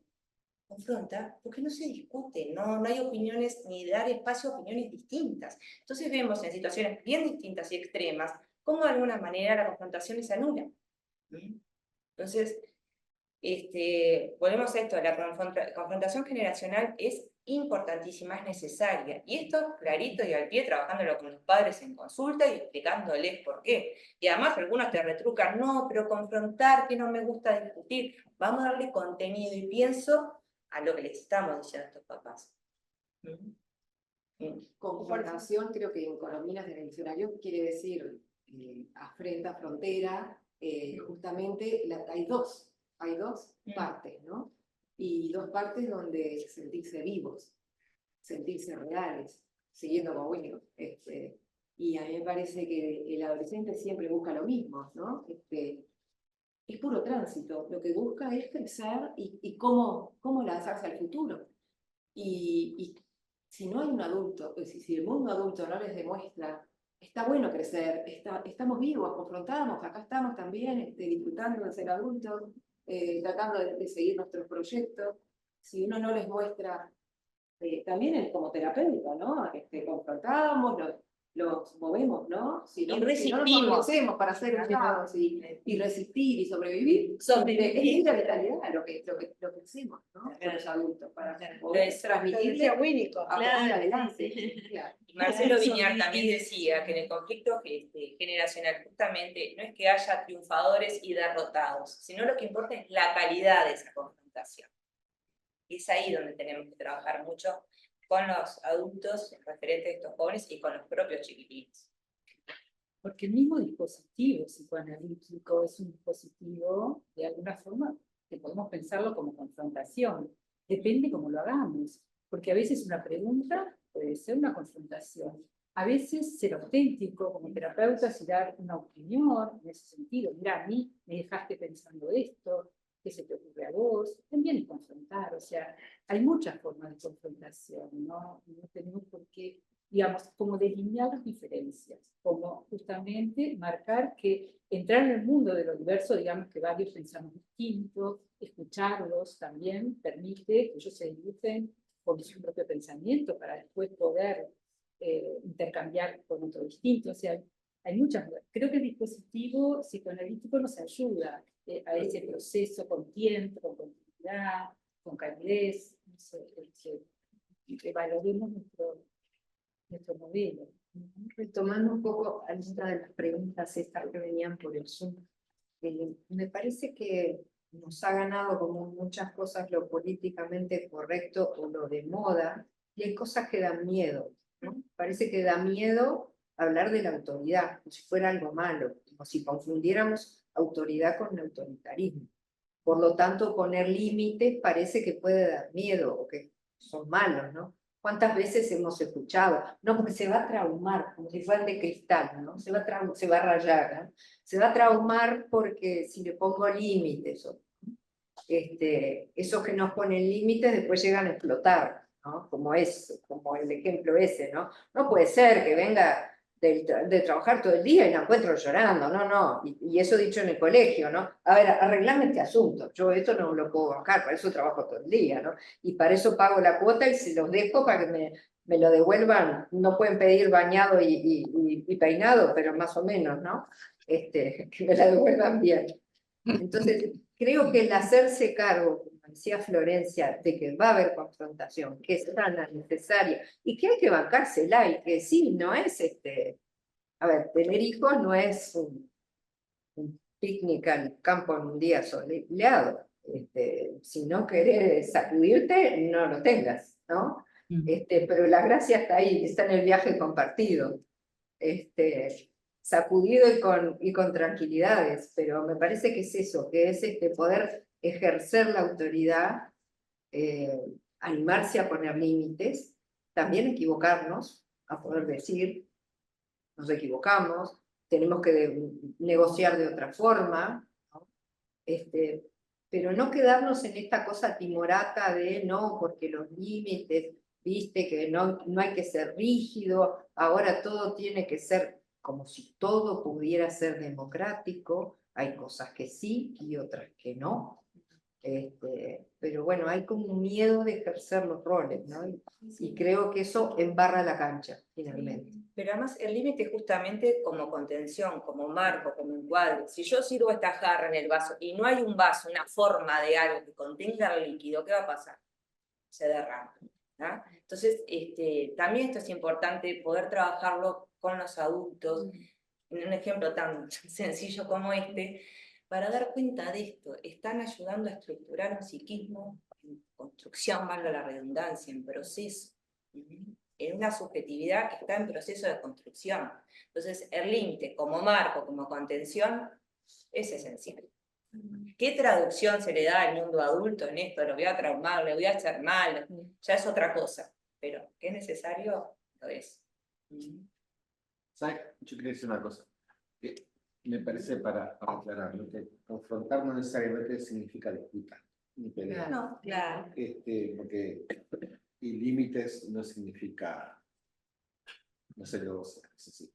confronta porque no se discute, no hay opiniones, ni dar espacio a opiniones distintas. Entonces vemos en situaciones bien distintas y extremas cómo de alguna manera la confrontación se anula. Entonces, volvemos a esto, la confrontación generacional es importantísima, es necesaria. Y esto clarito y al pie, trabajándolo con los padres en consulta y explicándoles por qué. Y además algunos te retrucan, no, pero confrontar, que no me gusta discutir. Vamos a darle contenido y pienso a lo que les estamos diciendo a estos papás. Confrontación, creo que en colombinas del diccionario quiere decir afrenta, frontera, justamente hay dos partes, ¿no? Y dos partes donde sentirse vivos, sentirse reales, siguiendo con Winnicott. Y a mí me parece que el adolescente siempre busca lo mismo, ¿no? Es puro tránsito, lo que busca es crecer y cómo lanzarse al futuro. Y si no hay un adulto, si el mundo adulto no les demuestra, está bueno crecer, estamos vivos, confrontamos, acá estamos también disfrutando de ser adultos, tratando de seguir nuestros proyectos. Si uno no les muestra, también es como terapeuta, ¿no? Confrontamos, los movemos, ¿no? Si no, Y si no nos resistimos. organicemos para ser educados y resistir y sobrevivir, es la vitalidad lo que hacemos, ¿no? Con los adultos, para poder transmitirle Decía Winnicott. a poner Claro, adelante. sí. Claro. Y Marcelo Viñar también decía que en el conflicto generacional justamente no es que haya triunfadores y derrotados, sino lo que importa es la calidad de esa confrontación. Y es ahí donde tenemos que trabajar mucho con los adultos referentes de estos jóvenes y con los propios chiquitines. Porque el mismo dispositivo psicoanalítico es un dispositivo, de alguna forma, que podemos pensarlo como confrontación. Depende cómo lo hagamos. Porque a veces una pregunta puede ser una confrontación. A veces ser auténtico como terapeuta y dar una opinión en ese sentido. Mira, a mí me dejaste pensando esto, ¿qué se te ocurre a vos? También es confrontar. O sea, hay muchas formas de confrontación, ¿no? No tenemos por qué, digamos, como delinear las diferencias, como justamente marcar que entrar en el mundo de lo diverso, digamos que varios pensamos distintos, escucharlos también permite que ellos se dibujen con su propio pensamiento para después poder intercambiar con otro distinto. O sea, hay muchas, creo que el dispositivo psicoanalítico nos ayuda a ese proceso con tiempo, con continuidad, con calidez, no sé, que valoremos nuestro modelo. Retomando un poco alguna de las preguntas estas que venían por el Zoom, me parece que nos ha ganado como muchas cosas lo políticamente correcto o lo de moda, y hay cosas que dan miedo, ¿no? Parece que da miedo hablar de la autoridad, como si fuera algo malo, como si confundiéramos autoridad con autoritarismo. Por lo tanto, poner límites parece que puede dar miedo o que son malos, ¿no? ¿Cuántas veces hemos escuchado? No, porque se va a traumar, como si fuera de cristal, ¿no? Se va a rayar, ¿no? Se va a traumar porque si le pongo límites, esos que nos ponen límites después llegan a explotar, ¿no? Como el ejemplo ese, ¿no? No puede ser que venga de trabajar todo el día y la encuentro llorando, no, y eso dicho en el colegio, ¿no? A ver, arreglame este asunto, yo esto no lo puedo bancar, para eso trabajo todo el día, ¿no? Y para eso pago la cuota y se los dejo para que me lo devuelvan, no pueden pedir bañado y peinado, pero más o menos, ¿no? Que me la devuelvan bien. Entonces, creo que el hacerse cargo, como decía Florencia, de que va a haber confrontación, que es sana, necesaria, y que hay que bancársela, y que sí, no es a ver, tener hijos no es un picnic al campo en un día soleado. Si no querés sacudirte, no lo tengas, ¿no? Pero la gracia está ahí, está en el viaje compartido. Sacudido y con tranquilidades, pero me parece que es eso, que es poder ejercer la autoridad, animarse a poner límites, también equivocarnos, a poder decir, nos equivocamos, tenemos que negociar de otra forma, ¿no? Pero no quedarnos en esta cosa timorata de no, porque los límites, viste que no hay que ser rígido, ahora todo tiene que ser como si todo pudiera ser democrático, hay cosas que sí y otras que no. Pero bueno, hay como un miedo de ejercer los roles, ¿no? Y creo que eso embarra la cancha, finalmente. Pero además el límite justamente como contención, como marco, como encuadre. Si yo sirvo esta jarra en el vaso y no hay un vaso, una forma de algo que contenga el líquido, ¿qué va a pasar? Se derrama, ¿no? Entonces, también esto es importante poder trabajarlo con los adultos, en un ejemplo tan sencillo como para dar cuenta de esto. Están ayudando a estructurar un psiquismo en construcción, valga la redundancia, en proceso, en una subjetividad que está en proceso de construcción. Entonces, el límite como marco, como contención, es esencial. ¿Qué traducción se le da al mundo adulto en esto? Lo voy a traumar, le voy a hacer mal, ya es otra cosa, pero que es necesario, lo es. ¿Sabes? Yo quería decir una cosa, que me parece para aclararlo, que confrontar no necesariamente significa disputa, ni pelea. No, claro. Porque y límites no significa, no sé, es así.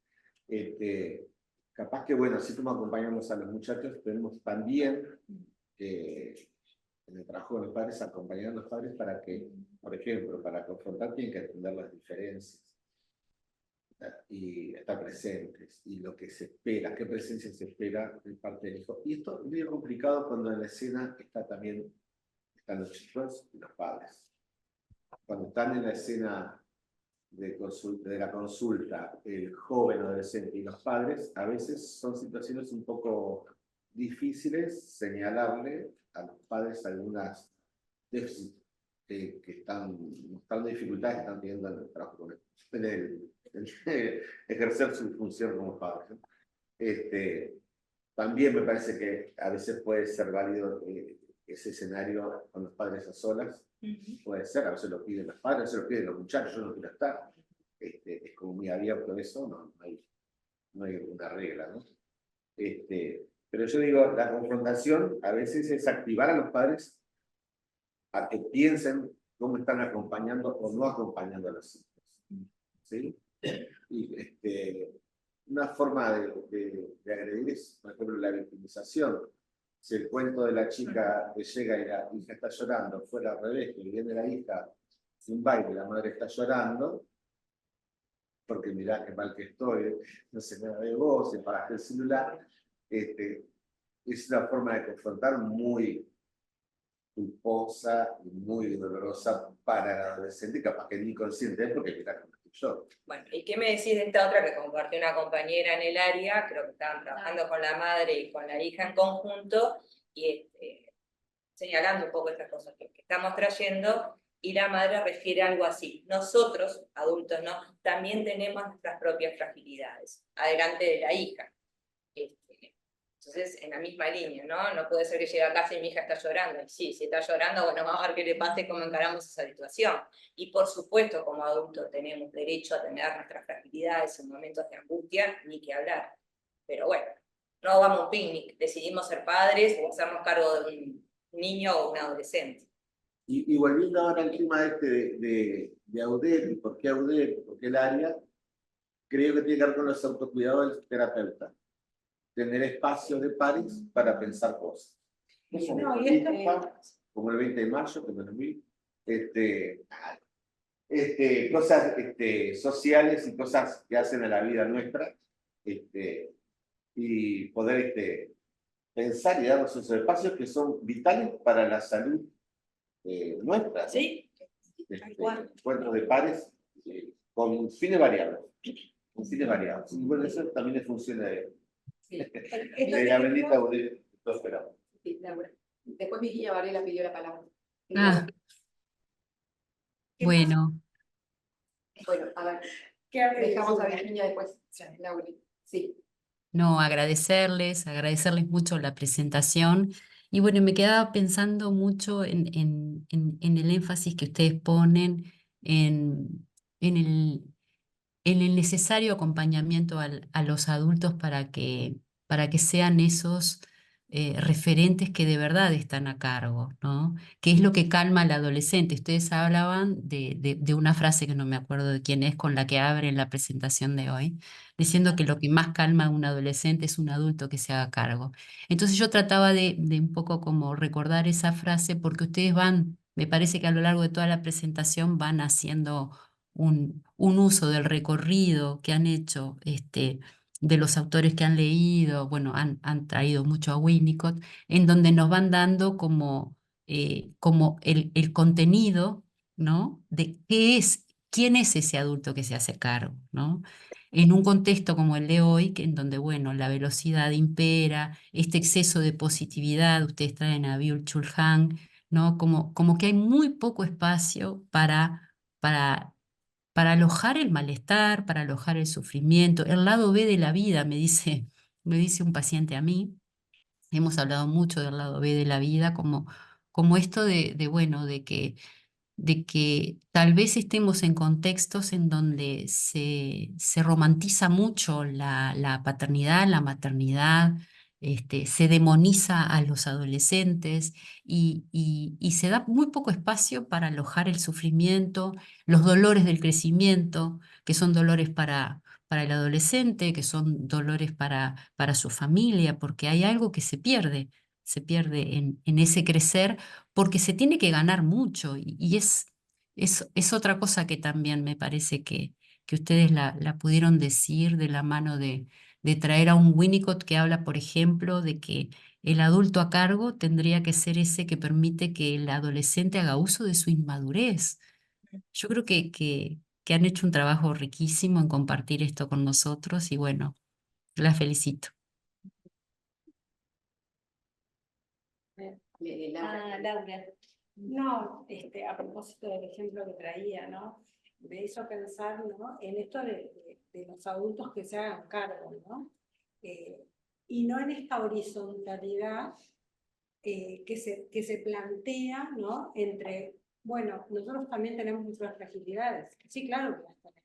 Capaz que, bueno, así como acompañamos a los muchachos, tenemos también en el trabajo de los padres, acompañar a los padres para que, por ejemplo, para confrontar tienen que entender las diferencias. y estar presentes, y lo que se espera, qué presencia se espera de parte del hijo. Y esto es muy complicado cuando en la escena están los chicos y los padres. Cuando están en la escena de la consulta, el joven adolescente y los padres, a veces son situaciones un poco difíciles señalarle a los padres algunas déficits que están mostrando dificultades que están teniendo en el trabajo con ejercer su función como padres, ¿no? También me parece que a veces puede ser válido ese escenario con los padres a solas. Puede ser, a veces lo piden los padres, a veces lo piden los muchachos, yo no quiero estar. Es como muy abierto eso, no hay una regla, ¿no? Pero yo digo, la confrontación a veces es activar a los padres a que piensen cómo están acompañando o no acompañando a los hijos, ¿sí? Y una forma de agredir es, por ejemplo, la victimización. Si el cuento de la chica que llega y la hija está llorando fuera al revés, que viene la hija sin baile, la madre está llorando, porque mirá qué mal que estoy, no sé nada de vos, separaste el celular, es una forma de confrontar muy culposa y muy dolorosa para el adolescente, capaz que ni consciente es porque mirá cómo estoy yo. Bueno, ¿y qué me decís de esta otra que compartió una compañera en el área? Creo que estaban trabajando con la madre y con la hija en conjunto, y señalando un poco estas cosas que estamos trayendo, y la madre refiere algo así: nosotros, adultos, ¿no?, también tenemos nuestras propias fragilidades, adelante de la hija. Entonces, en la misma línea, ¿no? No puede ser que llegue a casa y mi hija está llorando. Y sí, si está llorando, bueno, vamos a ver qué le pasa y cómo encaramos esa situación. Y por supuesto, como adultos tenemos derecho a tener nuestras fragilidades en momentos de angustia, ni que hablar. Pero bueno, no vamos a un picnic, decidimos ser padres o hacernos cargo de un niño o un adolescente. Y volviendo ahora al tema de AUDET, y por qué AUDET, por qué el área, creo que tiene que ver con los autocuidados del terapeuta. Tener espacios de pares para pensar cosas. Como el 20 de mayo, que me lo vi, cosas sociales y cosas que hacen a la vida nuestra, y poder pensar y darnos esos espacios que son vitales para la salud nuestra. Sí, Encuentros de pares con fines variados. Con fines variados. Y bueno, eso también es función de la bendita UDET. Sí, Laura. Después Virginia Varela pidió la palabra. Ah, bueno, Bueno, a ver, dejamos a Virginia después. Laura. Sí. no, agradecerles mucho la presentación. Y bueno, me quedaba pensando mucho en el énfasis que ustedes ponen en el, en el necesario acompañamiento a los adultos para que sean esos referentes que de verdad están a cargo, ¿no? Que es lo que calma al adolescente. Ustedes hablaban de una frase que no me acuerdo de quién es, con la que abren la presentación de hoy, diciendo que lo que más calma a un adolescente es un adulto que se haga cargo. Entonces yo trataba de un poco como recordar esa frase, porque ustedes van, me parece que a lo largo de toda la presentación van haciendo un uso del recorrido que han hecho, de los autores que han leído, bueno, han traído mucho a Winnicott, en donde nos van dando como el contenido, ¿no? De quién es ese adulto que se hace cargo, ¿no? En un contexto como el de hoy, en donde, bueno, la velocidad impera, este exceso de positividad, ustedes traen a Byung-Chul Han, ¿no? Como que hay muy poco espacio para para alojar el malestar, para alojar el sufrimiento, el lado B de la vida, me dice un paciente a mí. Hemos hablado mucho del lado B de la vida, como esto bueno, de que tal vez estemos en contextos en donde se romantiza mucho la paternidad, la maternidad, se demoniza a los adolescentes y se da muy poco espacio para alojar el sufrimiento, los dolores del crecimiento, que son dolores para el adolescente, que son dolores para su familia, porque hay algo que se pierde en ese crecer porque se tiene que ganar mucho y es otra cosa que también me parece que ustedes la pudieron decir de la mano de traer a un Winnicott que habla, por ejemplo, de que el adulto a cargo tendría que ser ese que permite que el adolescente haga uso de su inmadurez. Yo creo que han hecho un trabajo riquísimo en compartir esto con nosotros y bueno, las felicito. Laura. No, a propósito del ejemplo que traía, ¿no? Me hizo pensar, ¿no? En esto de los adultos que se hagan cargo, ¿no? Y no en esta horizontalidad que se plantea, ¿no? Entre, bueno, nosotros también tenemos nuestras fragilidades. Sí, claro que las tenemos.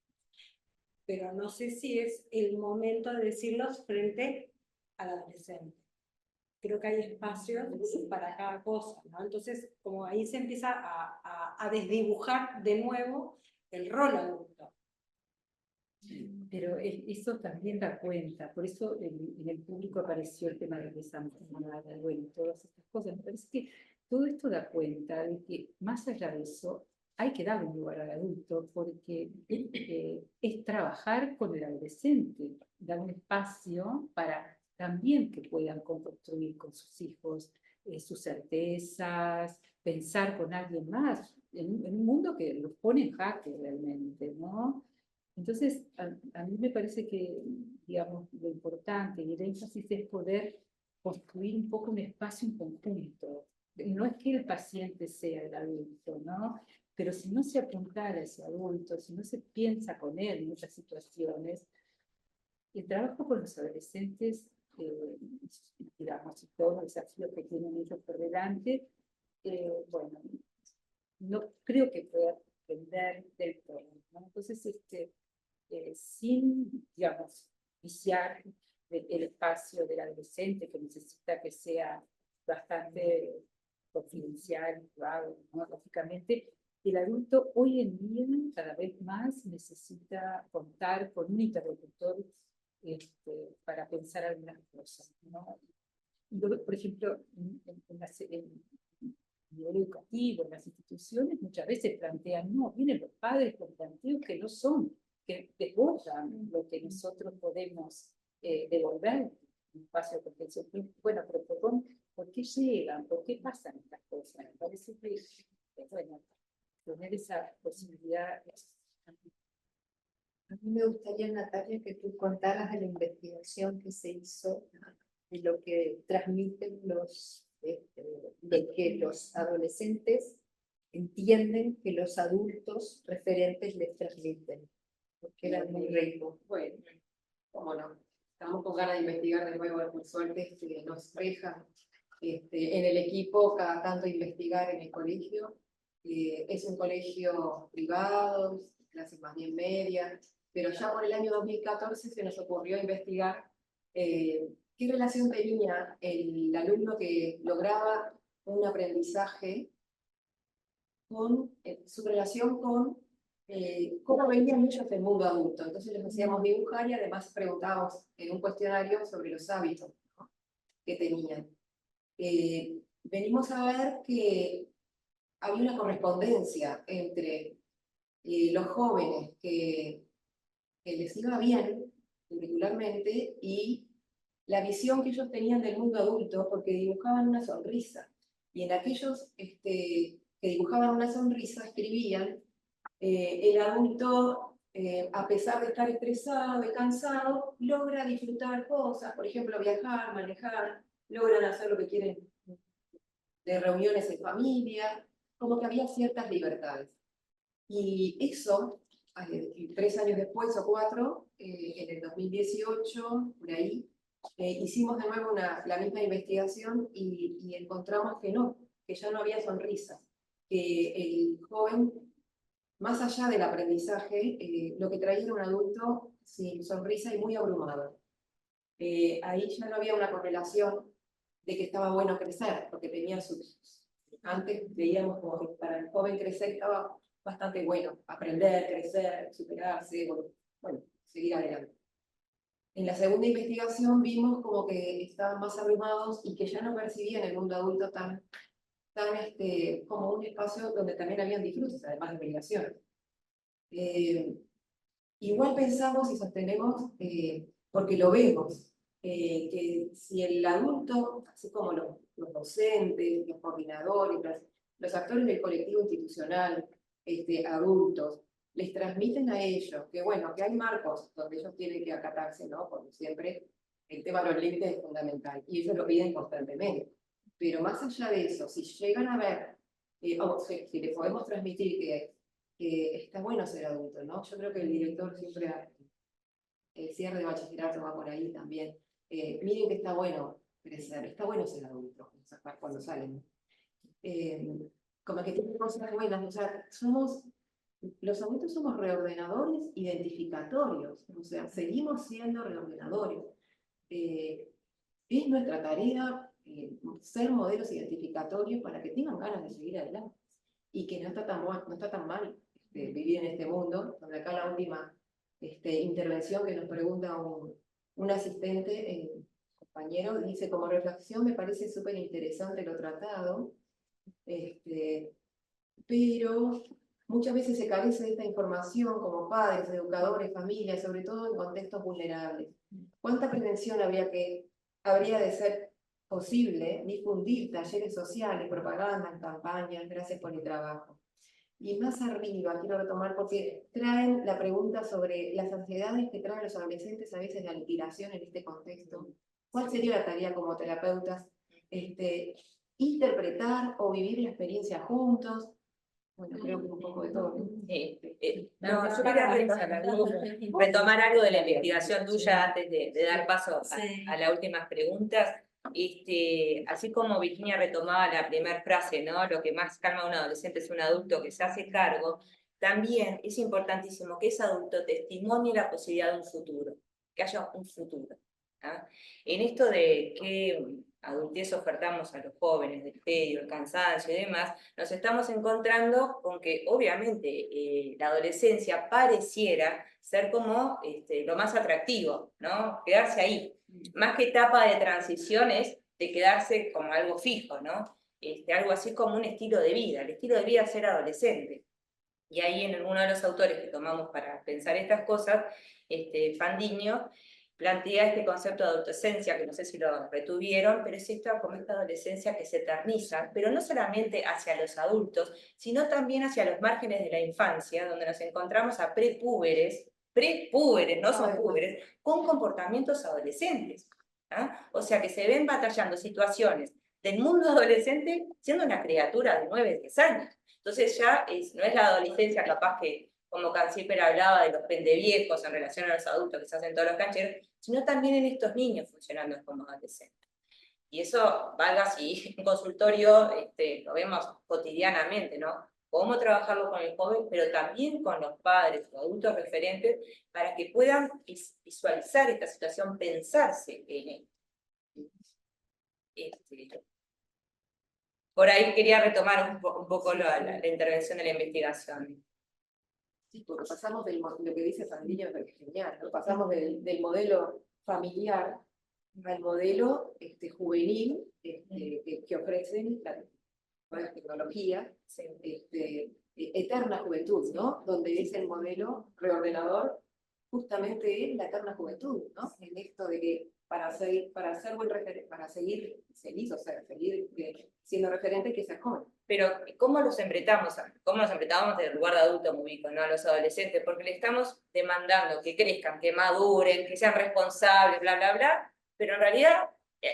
Pero no sé si es el momento de decirlos frente al adolescente. Creo que hay espacios para cada cosa, ¿no? Entonces, como ahí se empieza a desdibujar de nuevo el rol adulto. Pero eso también da cuenta, por eso en el público apareció el tema de desamparada, bueno, todas estas cosas. Me parece que todo esto da cuenta de que más allá de eso, hay que dar un lugar al adulto, porque es trabajar con el adolescente, dar un espacio para también que puedan construir con sus hijos sus certezas, pensar con alguien más, en un mundo que los pone en jaque realmente, ¿no? Entonces, a mí me parece que, digamos, lo importante y el énfasis es poder construir un poco un espacio en conjunto. No es que el paciente sea el adulto, ¿no? Pero si no se apuntara a ese adulto, si no se piensa con él en muchas situaciones, el trabajo con los adolescentes, digamos, y todos los desafíos que tienen ellos por delante, bueno, no creo que pueda depender del todo, ¿no? Entonces, sin, digamos, viciar el espacio del adolescente que necesita que sea bastante confidencial, privado, ¿no? Lógicamente, el adulto hoy en día cada vez más necesita contar con un interlocutor para pensar algunas cosas, ¿no? Yo, por ejemplo, en nivel educativo, en las instituciones, muchas veces plantean, no, vienen los padres con planteos que no son, que desbordan lo que nosotros podemos devolver en espacio de contención. Bueno, pero ¿por qué llegan? ¿Por qué pasan estas cosas? Me parece que, bueno, tener esa posibilidad. A mí me gustaría, Natalia, que tú contaras de la investigación que se hizo de lo que transmiten de que los adolescentes entienden que los adultos referentes les transmiten, porque era muy rico. Bueno, cómo no. Estamos con ganas de investigar de nuevo, por suerte nos dejan en el equipo cada tanto investigar en el colegio. Es un colegio privado, clases más bien medias, pero ya por el año 2014 se nos ocurrió investigar qué relación tenía el alumno que lograba un aprendizaje con su relación con cómo veían ellos el mundo adulto. Entonces les hacíamos dibujar y además preguntábamos en un cuestionario sobre los hábitos, ¿no?, que tenían. Venimos a ver que había una correspondencia entre los jóvenes que les iba bien curricularmente y la visión que ellos tenían del mundo adulto, porque dibujaban una sonrisa. Y en aquellos que dibujaban una sonrisa escribían, el adulto, a pesar de estar estresado y cansado, logra disfrutar cosas, por ejemplo, viajar, manejar, logran hacer lo que quieren de reuniones en familia, como que había ciertas libertades. Y eso, 3 años después o 4, en el 2018, por ahí, hicimos de nuevo la misma investigación y encontramos que no, que ya no había sonrisas, que el joven, más allá del aprendizaje, lo que traía era un adulto sin sonrisa y muy abrumado. Ahí ya no había una correlación de que estaba bueno crecer, porque tenía sus... Antes veíamos como que para el joven crecer estaba bastante bueno, aprender, crecer, superarse, bueno, seguir adelante. En la segunda investigación vimos como que estaban más abrumados y que ya no percibían el mundo adulto tan como un espacio donde también habían disfrutes, además de obligaciones. igual pensamos y sostenemos, porque lo vemos, que si el adulto, así como los docentes, los coordinadores, los actores del colectivo institucional, adultos, les transmiten a ellos que, bueno, que hay marcos donde ellos tienen que acatarse, ¿no? Porque siempre el tema de los límites es fundamental y ellos lo piden constantemente. Pero más allá de eso, si llegan a ver, o si les podemos transmitir que está bueno ser adulto, ¿no? Yo creo que el director siempre, el cierre de bachillerato va por ahí también. Miren que está bueno crecer, está bueno ser adulto cuando salen. Como que tienen cosas buenas, o sea, los adultos somos reordenadores identificatorios, o sea, seguimos siendo reordenadores. Es nuestra tarea ser modelos identificatorios para que tengan ganas de seguir adelante y que no está tan mal vivir en este mundo, donde acá la última intervención que nos pregunta un asistente, compañero, dice, como reflexión me parece súper interesante lo tratado, pero muchas veces se carece de esta información como padres, educadores, familias, sobre todo en contextos vulnerables. ¿Cuánta prevención habría de ser posible difundir talleres sociales, propaganda, campañas? Gracias por el trabajo. Y más arriba, quiero retomar porque traen la pregunta sobre las ansiedades que traen los adolescentes a veces de aniquilación en este contexto. ¿Cuál sería la tarea como terapeutas? Interpretar o vivir la experiencia juntos. Bueno, creo que un poco de todo. No, yo quería retomar algo de la investigación tuya antes de dar paso a las últimas preguntas. Así como Virginia retomaba la primera frase, ¿no? Lo que más calma a un adolescente es un adulto que se hace cargo, también es importantísimo que ese adulto testimonie la posibilidad de un futuro, que haya un futuro. ¿Ah? En esto de qué adultez ofertamos a los jóvenes, del tedio, el cansancio y demás, nos estamos encontrando con que obviamente la adolescencia pareciera ser como lo más atractivo, ¿no? Quedarse ahí. Más que etapa de transiciones, de quedarse como algo fijo, ¿no? Algo así como un estilo de vida. El estilo de vida es ser adolescente. Y ahí en uno de los autores que tomamos para pensar estas cosas, Fandiño, plantea este concepto de adolescencia, que no sé si lo retuvieron, pero es como esta adolescencia que se eterniza, pero no solamente hacia los adultos, sino también hacia los márgenes de la infancia, donde nos encontramos a prepúberes, no son púberes, con comportamientos adolescentes. ¿Ah? O sea que se ven batallando situaciones del mundo adolescente siendo una criatura de 9, 10 años. Entonces ya no es la adolescencia capaz que, como Canciper hablaba de los pendeviejos en relación a los adultos que se hacen todos los cancheros, sino también en estos niños funcionando como adolescentes. Y eso, valga si en consultorio lo vemos cotidianamente, ¿no? Cómo trabajarlo con el joven, pero también con los padres o adultos referentes para que puedan visualizar esta situación, pensarse en esto. Por ahí quería retomar un poco la intervención de la investigación. Sí, porque pasamos lo que dice Fandiño es genial, ¿no? Pasamos del modelo familiar al modelo juvenil que ofrecen la tecnología, eterna juventud, ¿no? Donde es el modelo reordenador justamente la eterna juventud, ¿no? En esto de que para seguir siendo referente que seas joven. Pero ¿cómo los empretamos? ¿Cómo nos empretamos desde el lugar de adulto muy ¿no? A los adolescentes? Porque le estamos demandando que crezcan, que maduren, que sean responsables, bla, bla, bla, pero en realidad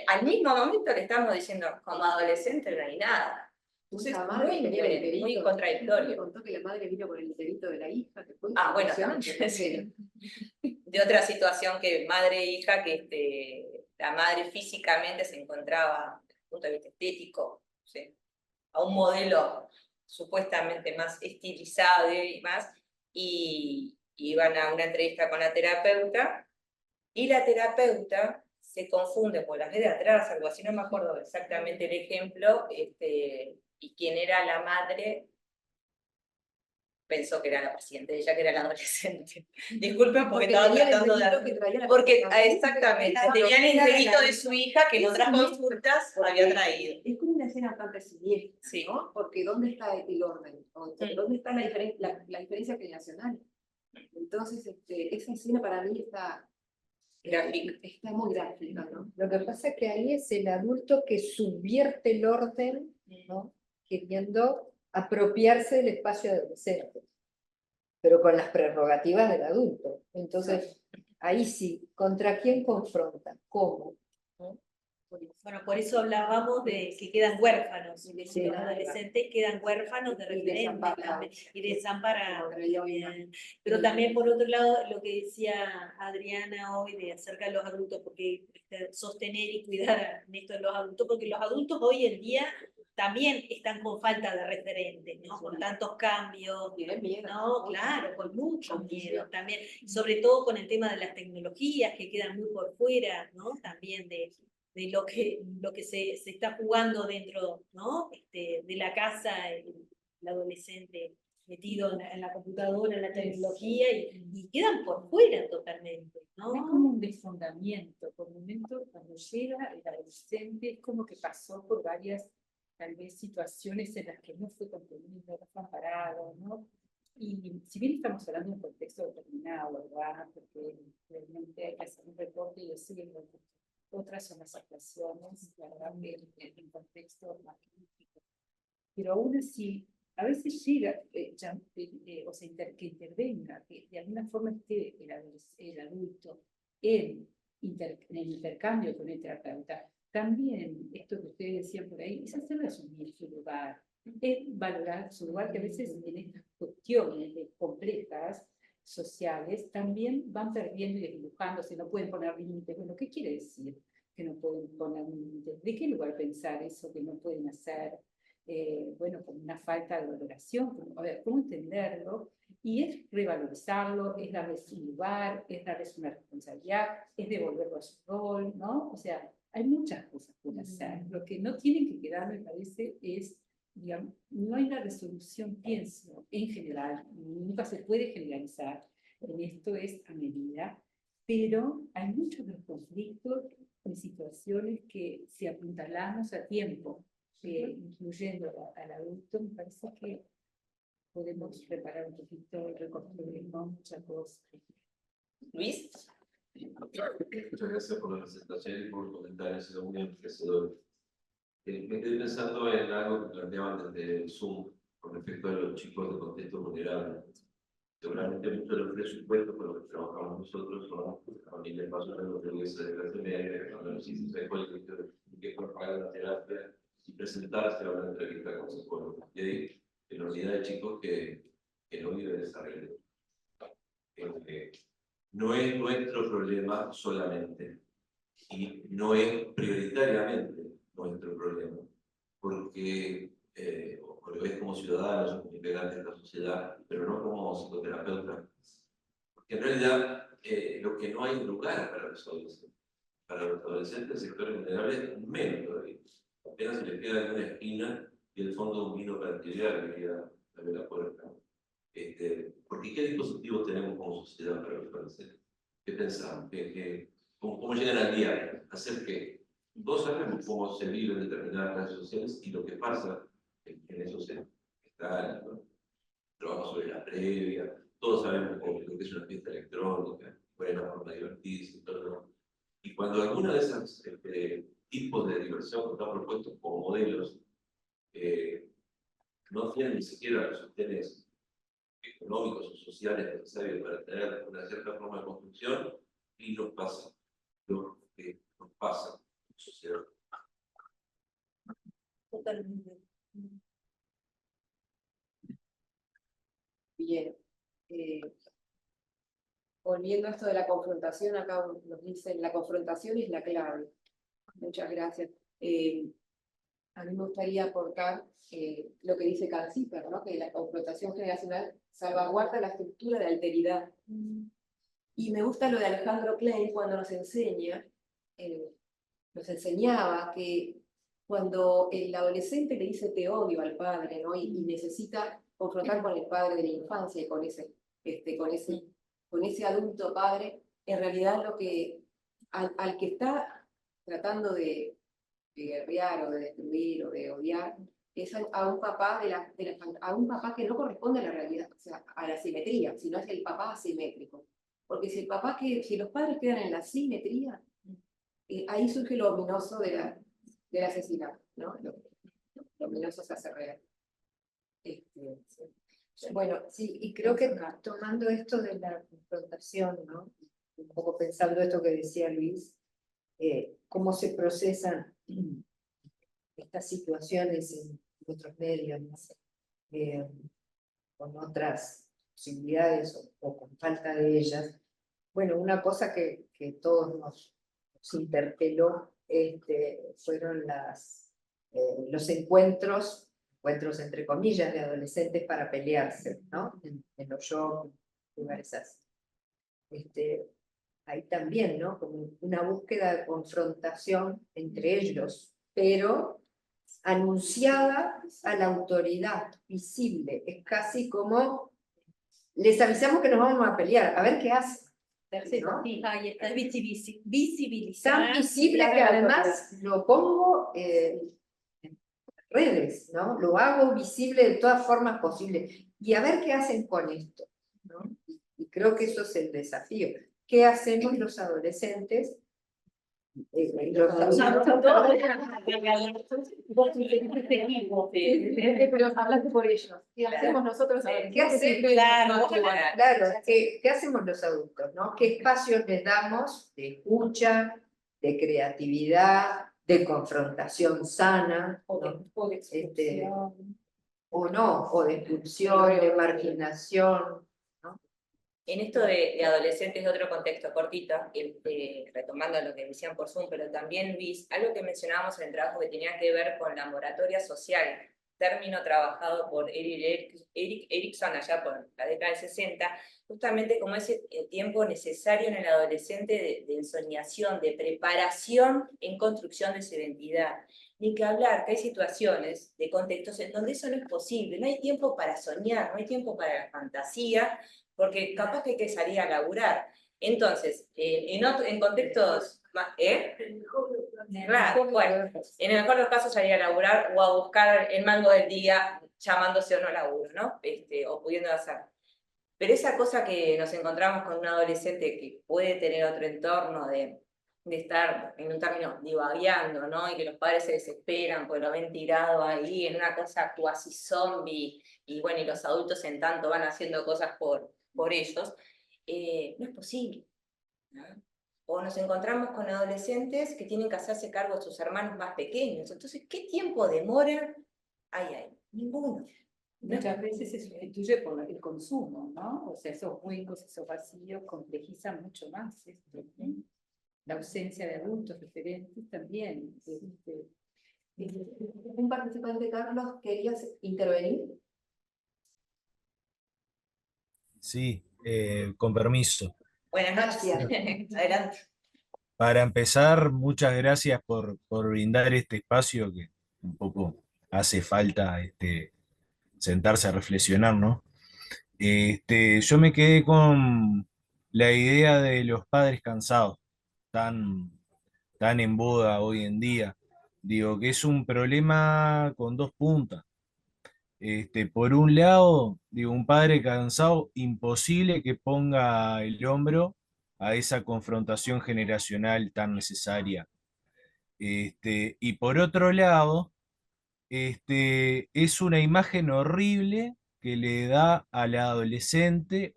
al mismo momento le estamos diciendo, como adolescente no hay nada. Entonces es muy incoherente, muy contradictorio. Me contó que la madre vino por el enterito de la hija. Bueno, sí. De otra situación que madre e hija, que la madre físicamente se encontraba, desde el punto de vista estético, ¿sí? A un modelo supuestamente más estilizado y más, y iban a una entrevista con la terapeuta, y la terapeuta se confunde, porque las ve de atrás, algo así, no me acuerdo exactamente el ejemplo, y quién era la madre, pensó que era la paciente, ella que era la adolescente. Disculpen porque estaba tratando de... Porque, exactamente, tenía el enterito de su hija que en otras consultas había traído. Es como una escena bastante siniestra, sí. ¿no? Porque ¿dónde está el orden? ¿Dónde está la diferencia generacional? Entonces, esa escena para mí está muy gráfica, ¿no? Lo que pasa es que ahí es el adulto que subvierte el orden, ¿no? Queriendo apropiarse del espacio adolescente, pero con las prerrogativas del adulto. Entonces, ahí sí, ¿contra quién confronta? ¿Cómo? ¿no? Bueno, por eso hablábamos de que quedan huérfanos, Sí. los adolescentes quedan huérfanos de Y referentes desamparados. y desamparados. Bien. Pero también, por otro lado, lo que decía Adriana hoy de acerca de los adultos, porque sostener y cuidar esto de los adultos, porque los adultos hoy en día también están con falta de referentes, ¿no? Con tantos cambios, Tienen miedo. ¿no? Claro, con mucho miedo también, sobre todo con el tema de las tecnologías que quedan muy por fuera, ¿no? También de lo que se está jugando dentro, ¿no? De la casa, el adolescente metido en la computadora, en la tecnología, y quedan por fuera totalmente, ¿no? Es como un desfondamiento, por momentos cuando llega el adolescente es como que pasó por varias, tal vez, situaciones en las que no fue contenido, no fue amparado, ¿no? Y si bien estamos hablando de un contexto determinado, ¿verdad? Porque realmente hay que hacer un reporte y decir, otras son las actuaciones, ¿verdad? En un contexto más crítico. Pero aún así, a veces llega, o sea, que intervenga, que de alguna forma esté el adulto en el intercambio con el terapeuta. También, esto que ustedes decían por ahí, es hacerle asumir su lugar, es valorar su lugar, que a veces en estas cuestiones complejas, sociales, también van perdiendo y desdibujándose, no pueden poner límites. Bueno, ¿qué quiere decir que no pueden poner límites? ¿De qué lugar pensar eso que no pueden hacer? Bueno, como una falta de valoración, a ver, ¿cómo entenderlo? Y es revalorizarlo, es darles un lugar, es darles una responsabilidad, es devolverlo a su rol, ¿no? O sea, hay muchas cosas por hacer. Lo que no tienen que quedar, me parece, es, digamos, no hay una resolución, pienso, en general, nunca se puede generalizar, en esto es a medida, pero hay muchos de los conflictos en situaciones que si apuntalamos a tiempo, incluyendo al adulto, me parece que podemos reparar un poquito, reconstruir muchas cosas. Luis. Muchas gracias por la presentación y por los comentarios, ha sido muy enriquecedor. Me quedé pensando en algo que planteaban desde el Zoom con respecto a los chicos de contexto vulnerable. Seguramente muchos de los presupuestos con los que trabajamos nosotros son familias más o menos burguesas de clase media, que no necesitan ser colegios, que por pagar la terapia y presentarse a una entrevista con psicólogos. Y hay enormidad de chicos que no viven esa realidad. No es nuestro problema solamente y no es prioritariamente nuestro problema, porque lo es como ciudadanos, como integrantes de la sociedad, pero no como psicoterapeutas. Porque en realidad lo que no hay lugar para los adolescentes. Para los adolescentes, sectores vulnerables, menos todavía. Apenas se les queda en una esquina y el fondo un vino para actividad que queda de la puerta. Porque ¿qué dispositivos tenemos como sociedad para los adolescentes? ¿Qué pensamos? ¿Cómo llegan al día? Hacer que todos sabemos cómo se vive en determinadas redes sociales y lo que pasa en eso está el trabajo sobre la previa, todos sabemos lo que es una fiesta electrónica, cuál es la forma de divertirse y todo. Y cuando alguno de esos tipos de diversión que están propuestos como modelos no tienen ni siquiera los sostenes económicos o sociales necesarios para tener una cierta forma de construcción, y nos pasa lo que nos pasa en la sociedad. Totalmente. Bien. Volviendo a esto de la confrontación, acá nos dicen, la confrontación es la clave. Muchas gracias. A mí me gustaría aportar lo que dice Carl Zipper, ¿no? Que la confrontación generacional salvaguarda la estructura de alteridad. Y me gusta lo de Alejandro Klein cuando nos enseñaba que cuando el adolescente le dice te odio al padre, ¿no? y necesita confrontar con el padre de la infancia y con ese adulto padre, en realidad lo que al que está tratando de guerrear o de destruir o de odiar, es a un papá a un papá que no corresponde a la realidad, o sea, a la simetría, sino es el papá asimétrico. Porque si si los padres quedan en la simetría, ahí surge lo ominoso del asesinato, ¿no? Lo ominoso se hace real. Bueno, sí, y creo que tomando esto de la confrontación, ¿no? Un poco pensando esto que decía Luis, cómo se procesan estas situaciones en otros medios, ¿no? Con otras posibilidades o con falta de ellas. Bueno, una cosa que todos nos interpeló fueron los encuentros entre comillas, de adolescentes para pelearse, ¿no? En los shows, en lugares así. Ahí también, ¿no? Como una búsqueda de confrontación entre ellos, pero anunciada a la autoridad, visible. Es casi como, les avisamos que nos vamos a pelear, a ver qué hacen. ¿No? Ahí está, visibilizar. Tan visible que además lo pongo en redes, ¿no? Lo hago visible de todas formas posibles. Y a ver qué hacen con esto, ¿no? Y creo que eso es el desafío. ¿Qué hacemos los adolescentes? Pero hablaste por ellos. ¿Qué hacemos nosotros? ¿Qué hacemos? Claro, ¿qué hacemos los adultos, ¿no? ¿Qué espacios les damos de escucha, de creatividad, de confrontación sana, ¿no? O de expulsión. O de expulsión, de marginación? En esto de adolescentes de otro contexto cortito, retomando lo que decían por Zoom, pero también Luis, algo que mencionábamos en el trabajo que tenía que ver con la moratoria social, término trabajado por Erik Erikson allá por la década del 60, justamente como ese tiempo necesario en el adolescente de ensoñación, de preparación en construcción de su identidad. Ni que hablar que hay situaciones de contextos en donde eso no es posible, no hay tiempo para soñar, no hay tiempo para la fantasía, porque capaz que hay que salir a laburar. Entonces, en contextos más, Claro, bueno, en el mejor de los casos salir a laburar o a buscar el mango del día, llamándose o no laburo, ¿no? O pudiendo hacer. Pero esa cosa que nos encontramos con un adolescente que puede tener otro entorno de estar, en un término, divagueando, ¿no? Y que los padres se desesperan porque lo ven tirado ahí en una cosa cuasi zombie, y bueno, y los adultos en tanto van haciendo cosas por ellos, no es posible, ¿no? O nos encontramos con adolescentes que tienen que hacerse cargo de sus hermanos más pequeños. Entonces, ¿qué tiempo demora? Ay, ninguno. Muchas veces se sustituye por el consumo, ¿no? O sea, esos huecos, esos vacíos complejizan mucho más esto, ¿no? La ausencia de adultos referentes también. Un participante, Carlos, ¿querías intervenir? Sí, con permiso. Buenas noches. Adelante. Para empezar, muchas gracias por brindar este espacio que un poco hace falta sentarse a reflexionar, ¿no? Yo me quedé con la idea de los padres cansados, tan, tan en boda hoy en día. Digo que es un problema con dos puntas. Por un lado, digo, un padre cansado, imposible que ponga el hombro a esa confrontación generacional tan necesaria. Y por otro lado, es una imagen horrible que le da al adolescente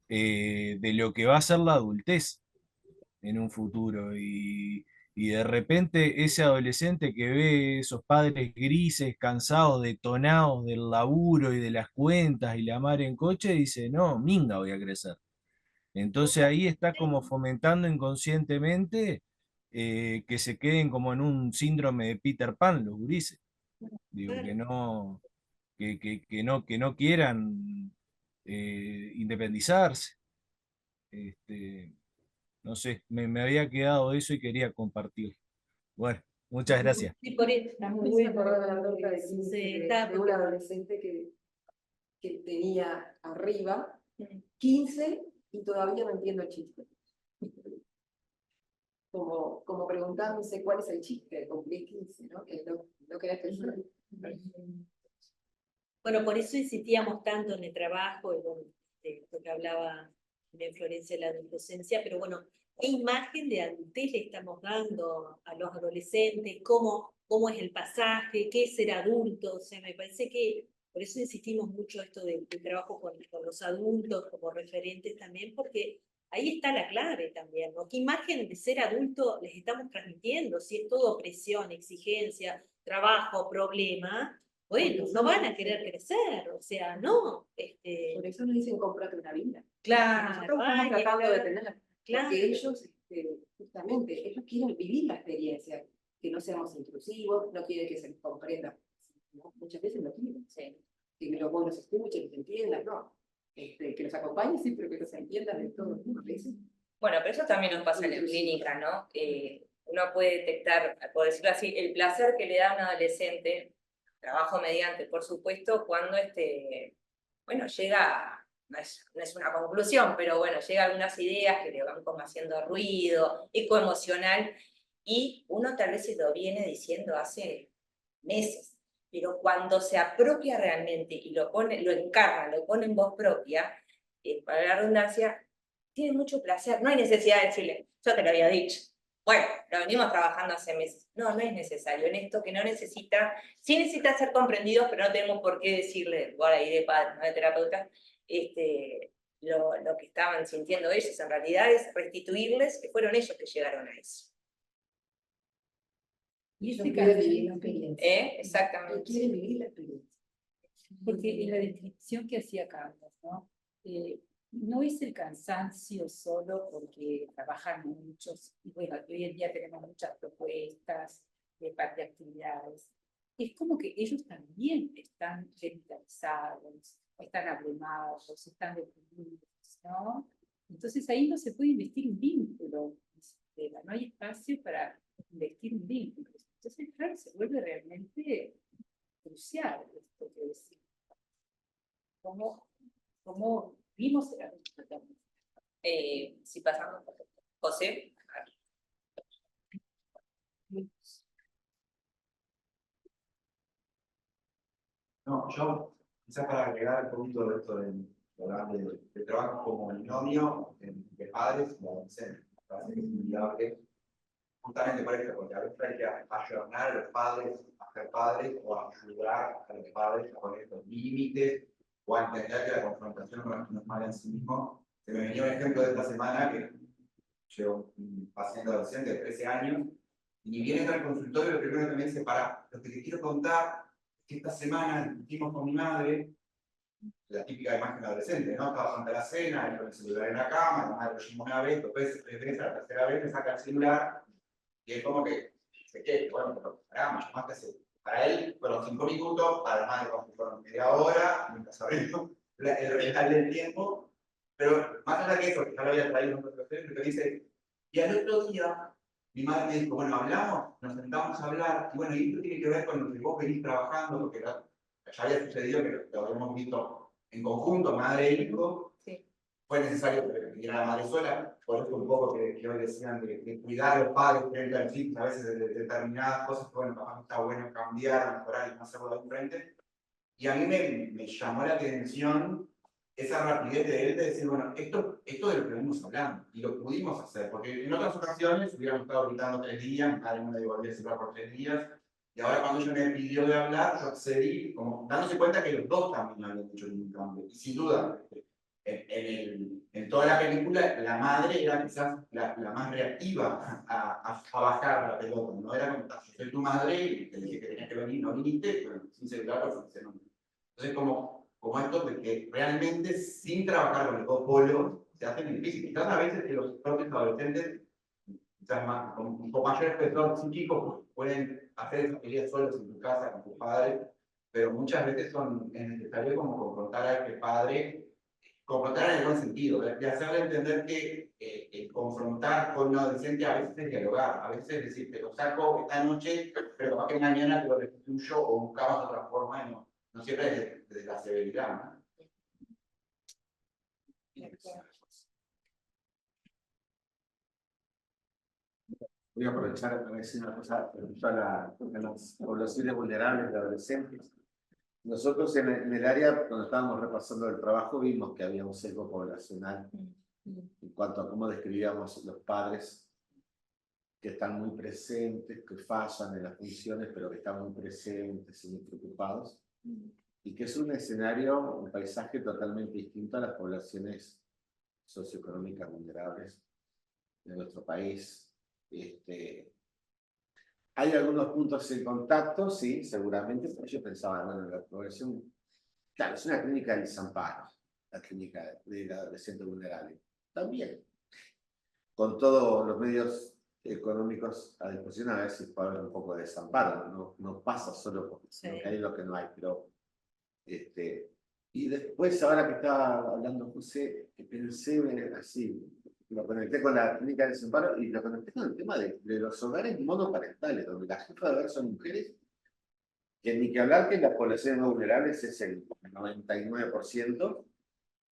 de lo que va a ser la adultez en un futuro. Y de repente ese adolescente que ve esos padres grises, cansados, detonados del laburo y de las cuentas y la madre en coche, dice, no, minga voy a crecer. Entonces ahí está como fomentando inconscientemente que se queden como en un síndrome de Peter Pan los gurises. Digo, que no quieran independizarse. No sé, me había quedado eso y quería compartir. Bueno, muchas gracias. Sí, por eso. Está muy bien acordar la anécdota de 15 de un adolescente que tenía arriba 15 y todavía no entiendo el chiste. como preguntándose cuál es el chiste de cumplir 15, ¿no? Que es lo que era pensar. Bueno, por eso insistíamos tanto en el trabajo, y bueno, de lo que hablaba de Florencia de la docencia, pero bueno, ¿qué imagen de adultez le estamos dando a los adolescentes? ¿Cómo es el pasaje? ¿Qué es ser adulto? O sea, me parece que por eso insistimos mucho esto del trabajo con los adultos como referentes también, porque ahí está la clave también, ¿no? ¿Qué imagen de ser adulto les estamos transmitiendo? Si es todo presión, exigencia, trabajo, problema, bueno, no van a querer crecer, o sea, no. Por eso nos dicen cómprate una vida. Claro, Nosotros estamos tratando de tener, claro. porque ellos, justamente, ellos quieren vivir la experiencia, que no seamos intrusivos, no quieren que se les comprenda, ¿no? Muchas veces no quieren, Sí. que los buenos escuchen, que se entiendan, no. Que los acompañen, sí, pero que los entiendan de todo, ¿no? A veces. Bueno, pero eso también nos pasa en la clínica, ¿no? Uno puede detectar, por decirlo así, el placer que le da a un adolescente, trabajo mediante, por supuesto, cuando bueno, llega, no es una conclusión, pero bueno, llega a algunas ideas que le van como haciendo ruido, eco emocional, y uno tal vez se lo viene diciendo hace meses, pero cuando se apropia realmente y lo encarna, lo pone en voz propia, para la redundancia, tiene mucho placer, no hay necesidad de decirle, yo te lo había dicho. Bueno, lo venimos trabajando hace meses. No, no es necesario. En esto que no necesita, sí necesita ser comprendidos, pero no tenemos por qué decirle, igual ahí de padre, no de terapeuta, lo que estaban sintiendo ellos. En realidad es restituirles que fueron ellos que llegaron a eso. Y Ellos este quieren cambio, vivir la experiencia. Exactamente. Quieren vivir la experiencia. porque en la descripción que hacía Carlos, ¿no? No es el cansancio solo porque trabajan muchos, y bueno, hoy en día tenemos muchas propuestas de parte de actividades. Es como que ellos también están revitalizados, están abrumados, están deprimidos, ¿no? Entonces ahí no se puede investir un vínculo, no hay espacio para investir un vínculo. Entonces, claro, se vuelve realmente crucial esto que decimos. ¿Cómo vimos el adulto también? Si pasamos, José. No, yo, quizás para agregar un poquito de esto de trabajo como binomio de padres y adolescentes, me parece que es inviable justamente por esto, porque a veces hay que ayornar a los padres a ser padres o ayudar a los padres a poner estos límites o a entender que la confrontación no es mala en sí mismo. Se me venía un ejemplo de esta semana que llevo un paciente adolescente de 13 años y viene al consultorio, lo primero que me dice, para, lo que te quiero contar es que esta semana discutimos con mi madre, la típica imagen adolescente, ¿no? Estaba frente a la cena, él con el celular en la cama, la madre lo llamó una vez, dos veces, tres veces, la tercera vez me saca el celular y es como que, ¿qué? Bueno, pero pará, me llamaste para él fueron 5 minutos, para la madre fueron media hora, nunca sabremos el real del tiempo, pero más allá de eso, que ya lo había traído en otro ejemplo, que dice, y al otro día, mi madre me dijo, bueno, hablamos, nos sentamos a hablar, y bueno, y esto tiene que ver con lo que vos venís trabajando, porque ya había sucedido que lo habíamos visto en conjunto, madre e hijo, Sí. fue necesario que viniera la madre sola, por eso un poco que hoy decían de cuidar a los padres frente a los hijos, a veces de determinadas cosas que, bueno, capaz está bueno cambiar, mejorar y no hacerlo de frente. Y a mí me llamó la atención esa rapidez de él de decir, bueno, esto de lo que venimos hablando, y lo pudimos hacer, porque en otras ocasiones hubiéramos estado gritando 3 días, mi madre no me devolvía el celular por 3 días, y ahora cuando ella me pidió de hablar, yo accedí, como dándose cuenta que los dos también habían hecho ningún cambio. Y sin duda, en toda la película, la madre era quizás la más reactiva a bajar la pelota, no era como, yo soy tu madre y te dije que tenías que venir, no viniste, pero sin celular no funcionó. Entonces, como esto de que realmente sin trabajar con los dos polos se hace difícil. Quizás a veces que los propios adolescentes, quizás más, con un poco mayor espesor psíquico, pueden hacer esas peleas solos en tu casa con tus padres, pero muchas veces es necesario como confrontar a este padre, confrontar en el buen sentido, de hacerle entender que confrontar con un adolescente a veces es dialogar, a veces es decir, te lo saco esta noche, pero capaz que mañana te lo restituyo o buscamos otra forma, no siempre desde la severidad, ¿no? Voy a aprovechar para decir una cosa respecto a las poblaciones vulnerables de adolescentes. Nosotros en el área, cuando estábamos repasando el trabajo, vimos que había un sesgo poblacional en cuanto a cómo describíamos los padres que están muy presentes, que fallan en las funciones, pero que están muy presentes y muy preocupados, y que es un escenario, un paisaje totalmente distinto a las poblaciones socioeconómicas vulnerables de nuestro país. Hay algunos puntos en contacto, sí, seguramente, pero yo pensaba, bueno, la población, claro, es una clínica del desamparo, la clínica del adolescente vulnerable, también, con todos los medios económicos a disposición, a ver si puede haber un poco de desamparo, no pasa solo porque lo que hay lo que no hay, pero y después, ahora que estaba hablando José, que pensé así, lo conecté con la clínica de desamparo y lo conecté con el tema de los hogares monoparentales, donde la jefa de hogar son mujeres, que ni que hablar que las poblaciones no vulnerables es el 99%,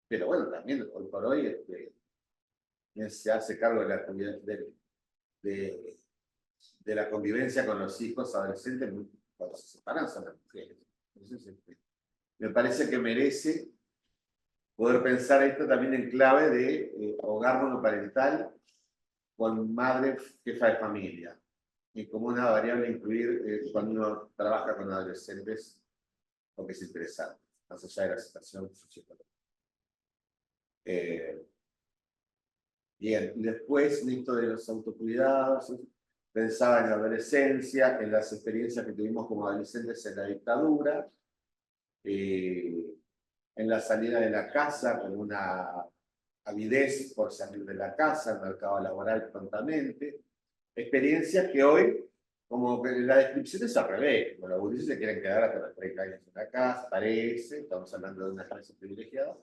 pero bueno, también hoy por hoy quien se hace cargo de la convivencia con los hijos adolescentes cuando se separan son las mujeres. Entonces, me parece que merece poder pensar esto también en clave de hogar monoparental con madre jefa de familia, y como una variable a incluir cuando uno trabaja con adolescentes, porque es interesante, más allá de la situación socioeconómica. Bien, y después, listo de los autocuidados, pensaba en la adolescencia, en las experiencias que tuvimos como adolescentes en la dictadura, en la salida de la casa con una avidez por salir de la casa, el mercado laboral prontamente, experiencias que hoy, como que la descripción es al revés, como los gurises se quieren quedar hasta los 30 años en la casa, parece, estamos hablando de una clase privilegiada,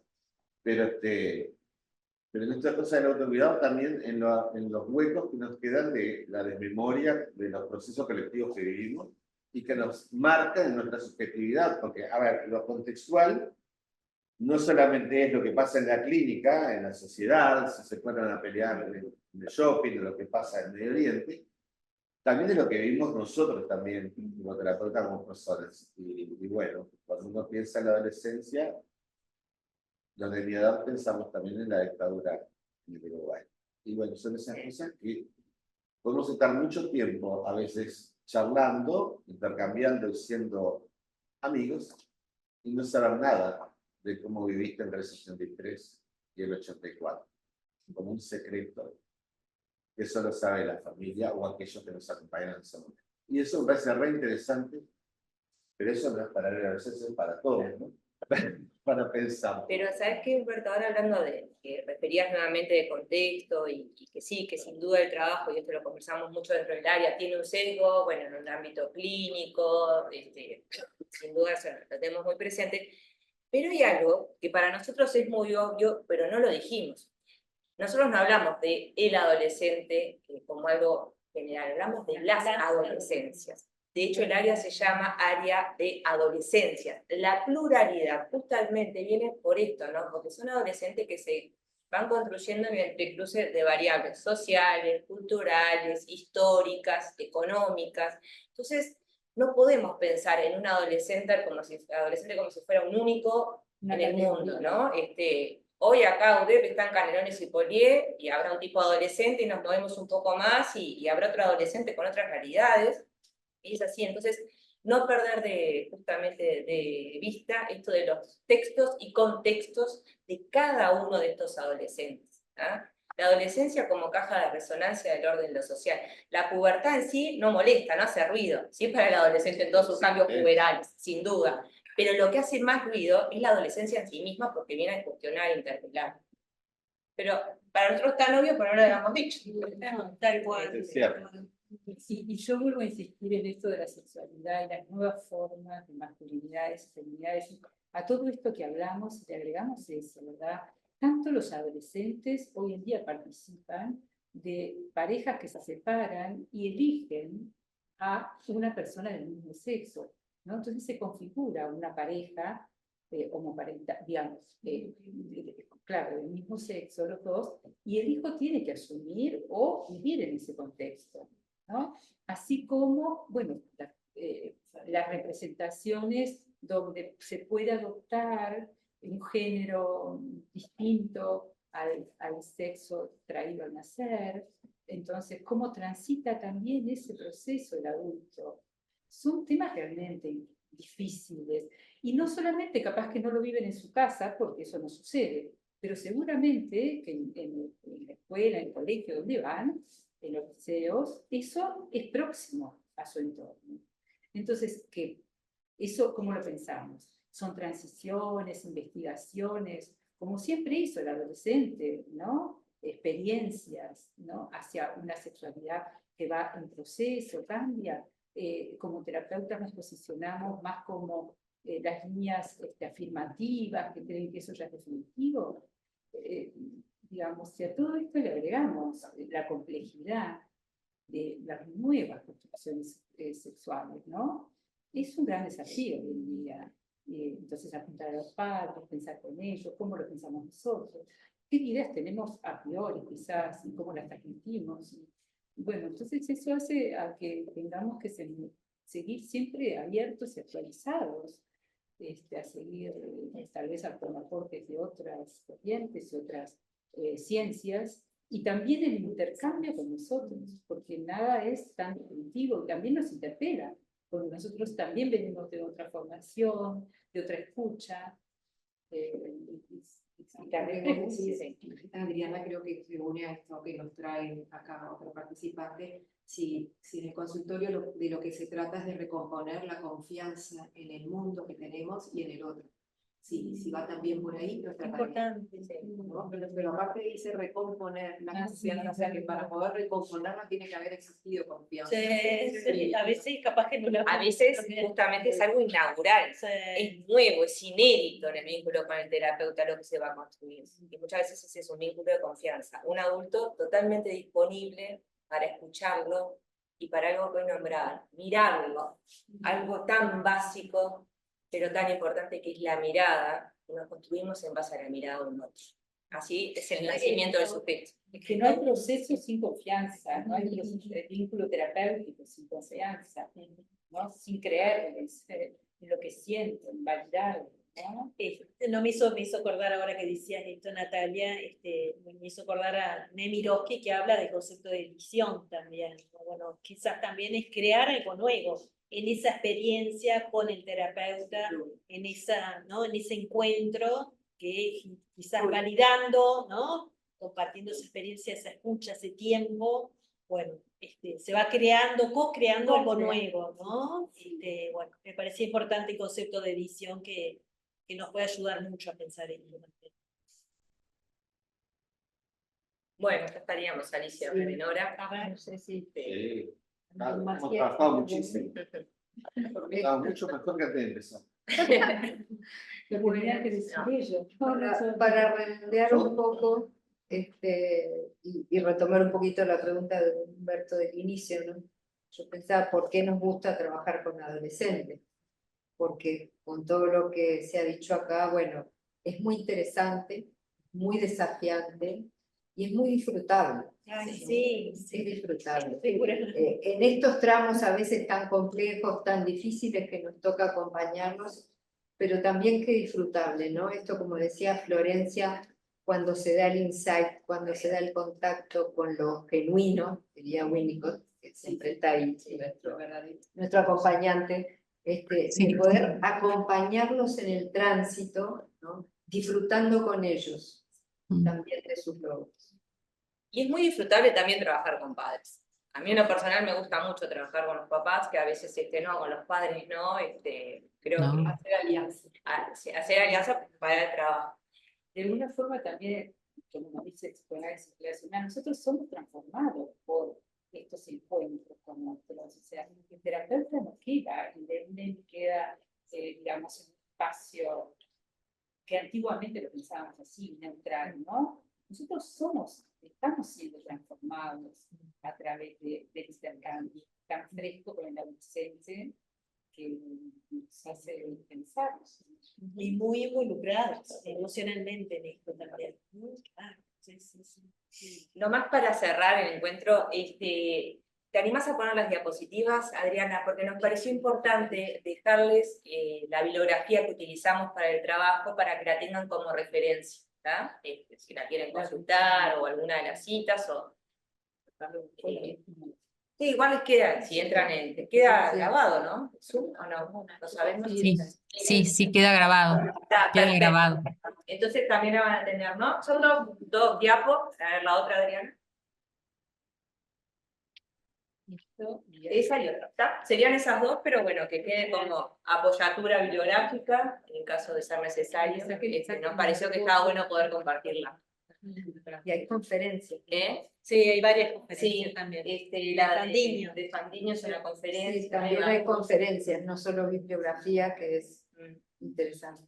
pero en esta cosa del autocuidado también en los huecos que nos quedan de la desmemoria de los procesos colectivos que vivimos y que nos marcan en nuestra subjetividad, porque, a ver, lo contextual no solamente es lo que pasa en la clínica, en la sociedad, si se fueran a pelear en el shopping, de lo que pasa en Medio Oriente, también de lo que vivimos nosotros también, como terapeutas, como personas. Y bueno, cuando uno piensa en la adolescencia, los de mi edad pensamos también en la dictadura en Uruguay. Y bueno, son esas cosas que podemos estar mucho tiempo, a veces charlando, intercambiando y siendo amigos, y no saber nada de cómo viviste entre el 63 y el 84, como un secreto que solo sabe la familia o aquellos que nos acompañan en ese momento. Y eso me parece re interesante, pero eso no es para a veces es para todos, ¿no? Para pensar. Pero ¿sabes qué, Humberto? Ahora hablando de que referías nuevamente de contexto y que sí, que sin duda el trabajo, y esto lo conversamos mucho dentro del área, tiene un sesgo, bueno, en un ámbito clínico, sin duda eso lo tenemos muy presente, pero hay algo que para nosotros es muy obvio, pero no lo dijimos. Nosotros no hablamos de el adolescente como algo general, hablamos de las adolescencias. De hecho, el área se llama área de adolescencia. La pluralidad justamente viene por esto, ¿no? Porque son adolescentes que se van construyendo en el entrecruce de variables sociales, culturales, históricas, económicas. Entonces, no podemos pensar en un adolescente como si fuera un único en el mundo, ¿no? Hoy acá UDEP están Canelones y Polié, y habrá un tipo adolescente y nos movemos un poco más, y habrá otro adolescente con otras realidades. Y es así, entonces, no perder justamente de vista esto de los textos y contextos de cada uno de estos adolescentes. ¿Ah? La adolescencia como caja de resonancia del orden de lo social. La pubertad en sí no molesta, no hace ruido. Sí es para el adolescente en todos sus cambios puberales, sin duda. Pero lo que hace más ruido es la adolescencia en sí misma porque viene a cuestionar e interpelar. Pero para nosotros es tan obvio, pero no lo habíamos dicho. Tal cual. Es cierto. Sí, y yo vuelvo a insistir en esto de la sexualidad y las nuevas formas de masculinidades y feminidades. A todo esto que hablamos, le agregamos eso, ¿verdad? Tanto los adolescentes hoy en día participan de parejas que se separan y eligen a una persona del mismo sexo, ¿no? Entonces se configura una pareja homoparental, digamos, claro, del mismo sexo, los dos, y el hijo tiene que asumir o vivir en ese contexto. ¿no? Así como, bueno, las representaciones donde se puede adoptar un género distinto al sexo traído al nacer. Entonces, cómo transita también ese proceso el adulto. Son temas realmente difíciles. Y no solamente capaz que no lo viven en su casa, porque eso no sucede, pero seguramente que en la escuela, en el colegio donde van, en los liceos, eso es próximo a su entorno. Entonces, eso, ¿cómo lo pensamos? Son transiciones, investigaciones, como siempre hizo el adolescente, ¿no? Experiencias, ¿no? Hacia una sexualidad que va en proceso, cambia. Como terapeutas nos posicionamos más como las líneas afirmativas, que creen que eso ya es definitivo. Digamos, si a todo esto le agregamos la complejidad de las nuevas construcciones sexuales, ¿no? Es un gran desafío hoy en día. Entonces, apuntar a los padres, pensar con ellos, cómo lo pensamos nosotros, qué ideas tenemos a priori quizás y cómo las transmitimos. Bueno, entonces eso hace a que tengamos que seguir siempre abiertos y actualizados, a seguir tal vez con aportes de otras corrientes y otras ciencias, y también el intercambio con nosotros, porque nada es tan definitivo y también nos interpela, porque nosotros también venimos de otra formación, de otra escucha. Adriana, creo que se une a esto que nos trae acá otro participante. Si en el consultorio de lo que se trata es de recomponer la confianza en el mundo que tenemos y en el otro. Si va también por ahí, nuestra Importante. ¿no? Pero aparte dice recomponer la confianza, o sea que para poder recomponerla tiene que haber existido confianza. Sí, a veces capaz que no la... A veces justamente es algo inaugural, es nuevo, es inédito en el vínculo con el terapeuta lo que se va a construir. Y muchas veces ese es un vínculo de confianza. Un adulto totalmente disponible para escucharlo y para algo que hoy nombraban, mirarlo, algo tan básico pero tan importante que es la mirada, que nos construimos en base a la mirada de un otro. Así es el nacimiento del sujeto. Es que no hay proceso sin confianza, no hay proceso de vínculo terapéutico sin confianza, ¿no? Sin creer en lo que siento, en validarlo, ¿no? No me hizo acordar ahora que decías esto, Natalia, me hizo acordar a Nemirovsky, que habla del concepto de visión también. Bueno, quizás también es crear algo nuevo en esa experiencia con el terapeuta, en ese encuentro que quizás validando, ¿no? Compartiendo esa experiencia, esa escucha, ese tiempo, bueno, se va creando, co-creando algo nuevo, ¿no? Bueno, me parecía importante el concepto de visión que nos puede ayudar mucho a pensar en esto. Bueno, ya estaríamos, Alicia, Eleonora. A ver, no sé si Claro, hemos trabajado muchísimo. Mucho mejor que antes de empezar. Lo que tenía que decir ellos. Para redondear un poco y retomar un poquito la pregunta de Humberto del inicio, ¿no? Yo pensaba, ¿por qué nos gusta trabajar con adolescentes? Porque con todo lo que se ha dicho acá, bueno, es muy interesante, muy desafiante y es muy disfrutable. Sí, Es disfrutable. seguramente. En estos tramos a veces tan complejos, tan difíciles que nos toca acompañarnos, pero también qué disfrutable, ¿no? Esto, como decía Florencia, cuando se da el insight, cuando se da el contacto con lo genuino, diría Winnicott, que siempre está ahí, nuestro acompañante, Sí. de poder acompañarlos en el tránsito, ¿no? Disfrutando con ellos también de sus logros. Y es muy disfrutable también trabajar con padres. A mí en lo personal me gusta mucho trabajar con los papás, que a veces no, con los padres no, creo No. que hacer alianza para el trabajo. De alguna forma también, como nos dice nosotros somos transformados por estos encuentros con otros. O sea, el terapeuta no queda indemne, queda, digamos, en un espacio que antiguamente lo pensábamos así, neutral, ¿no? Nosotros estamos siendo transformados a través del intercambio tan fresco con el adolescente que nos hace pensar. Y muy involucrados emocionalmente en esto también. Claro, sí. Lo más para cerrar el encuentro, ¿Te animás a poner las diapositivas, Adriana? Porque nos pareció importante dejarles la bibliografía que utilizamos para el trabajo para que la tengan como referencia, ¿tá? Si la quieren consultar o alguna de las citas o... Sí, igual les queda, si entran les queda grabado, ¿no? ¿Zoom o no? ¿Lo sabemos? Sí, queda grabado. Está, Queda perfecto. grabado. Entonces también la van a tener, ¿no? Son dos diapos. A ver, la otra, Adriana. Esa y otra, ¿está? Serían esas dos, pero bueno, que quede como apoyatura bibliográfica, en caso de ser necesario. Nos pareció que estaba bueno poder compartirla. Y hay conferencias. Sí, hay varias conferencias Sí, también. la Fandiño. de Fandiño es una conferencia. Sí, también hay conferencias, no solo bibliografía, que es interesante.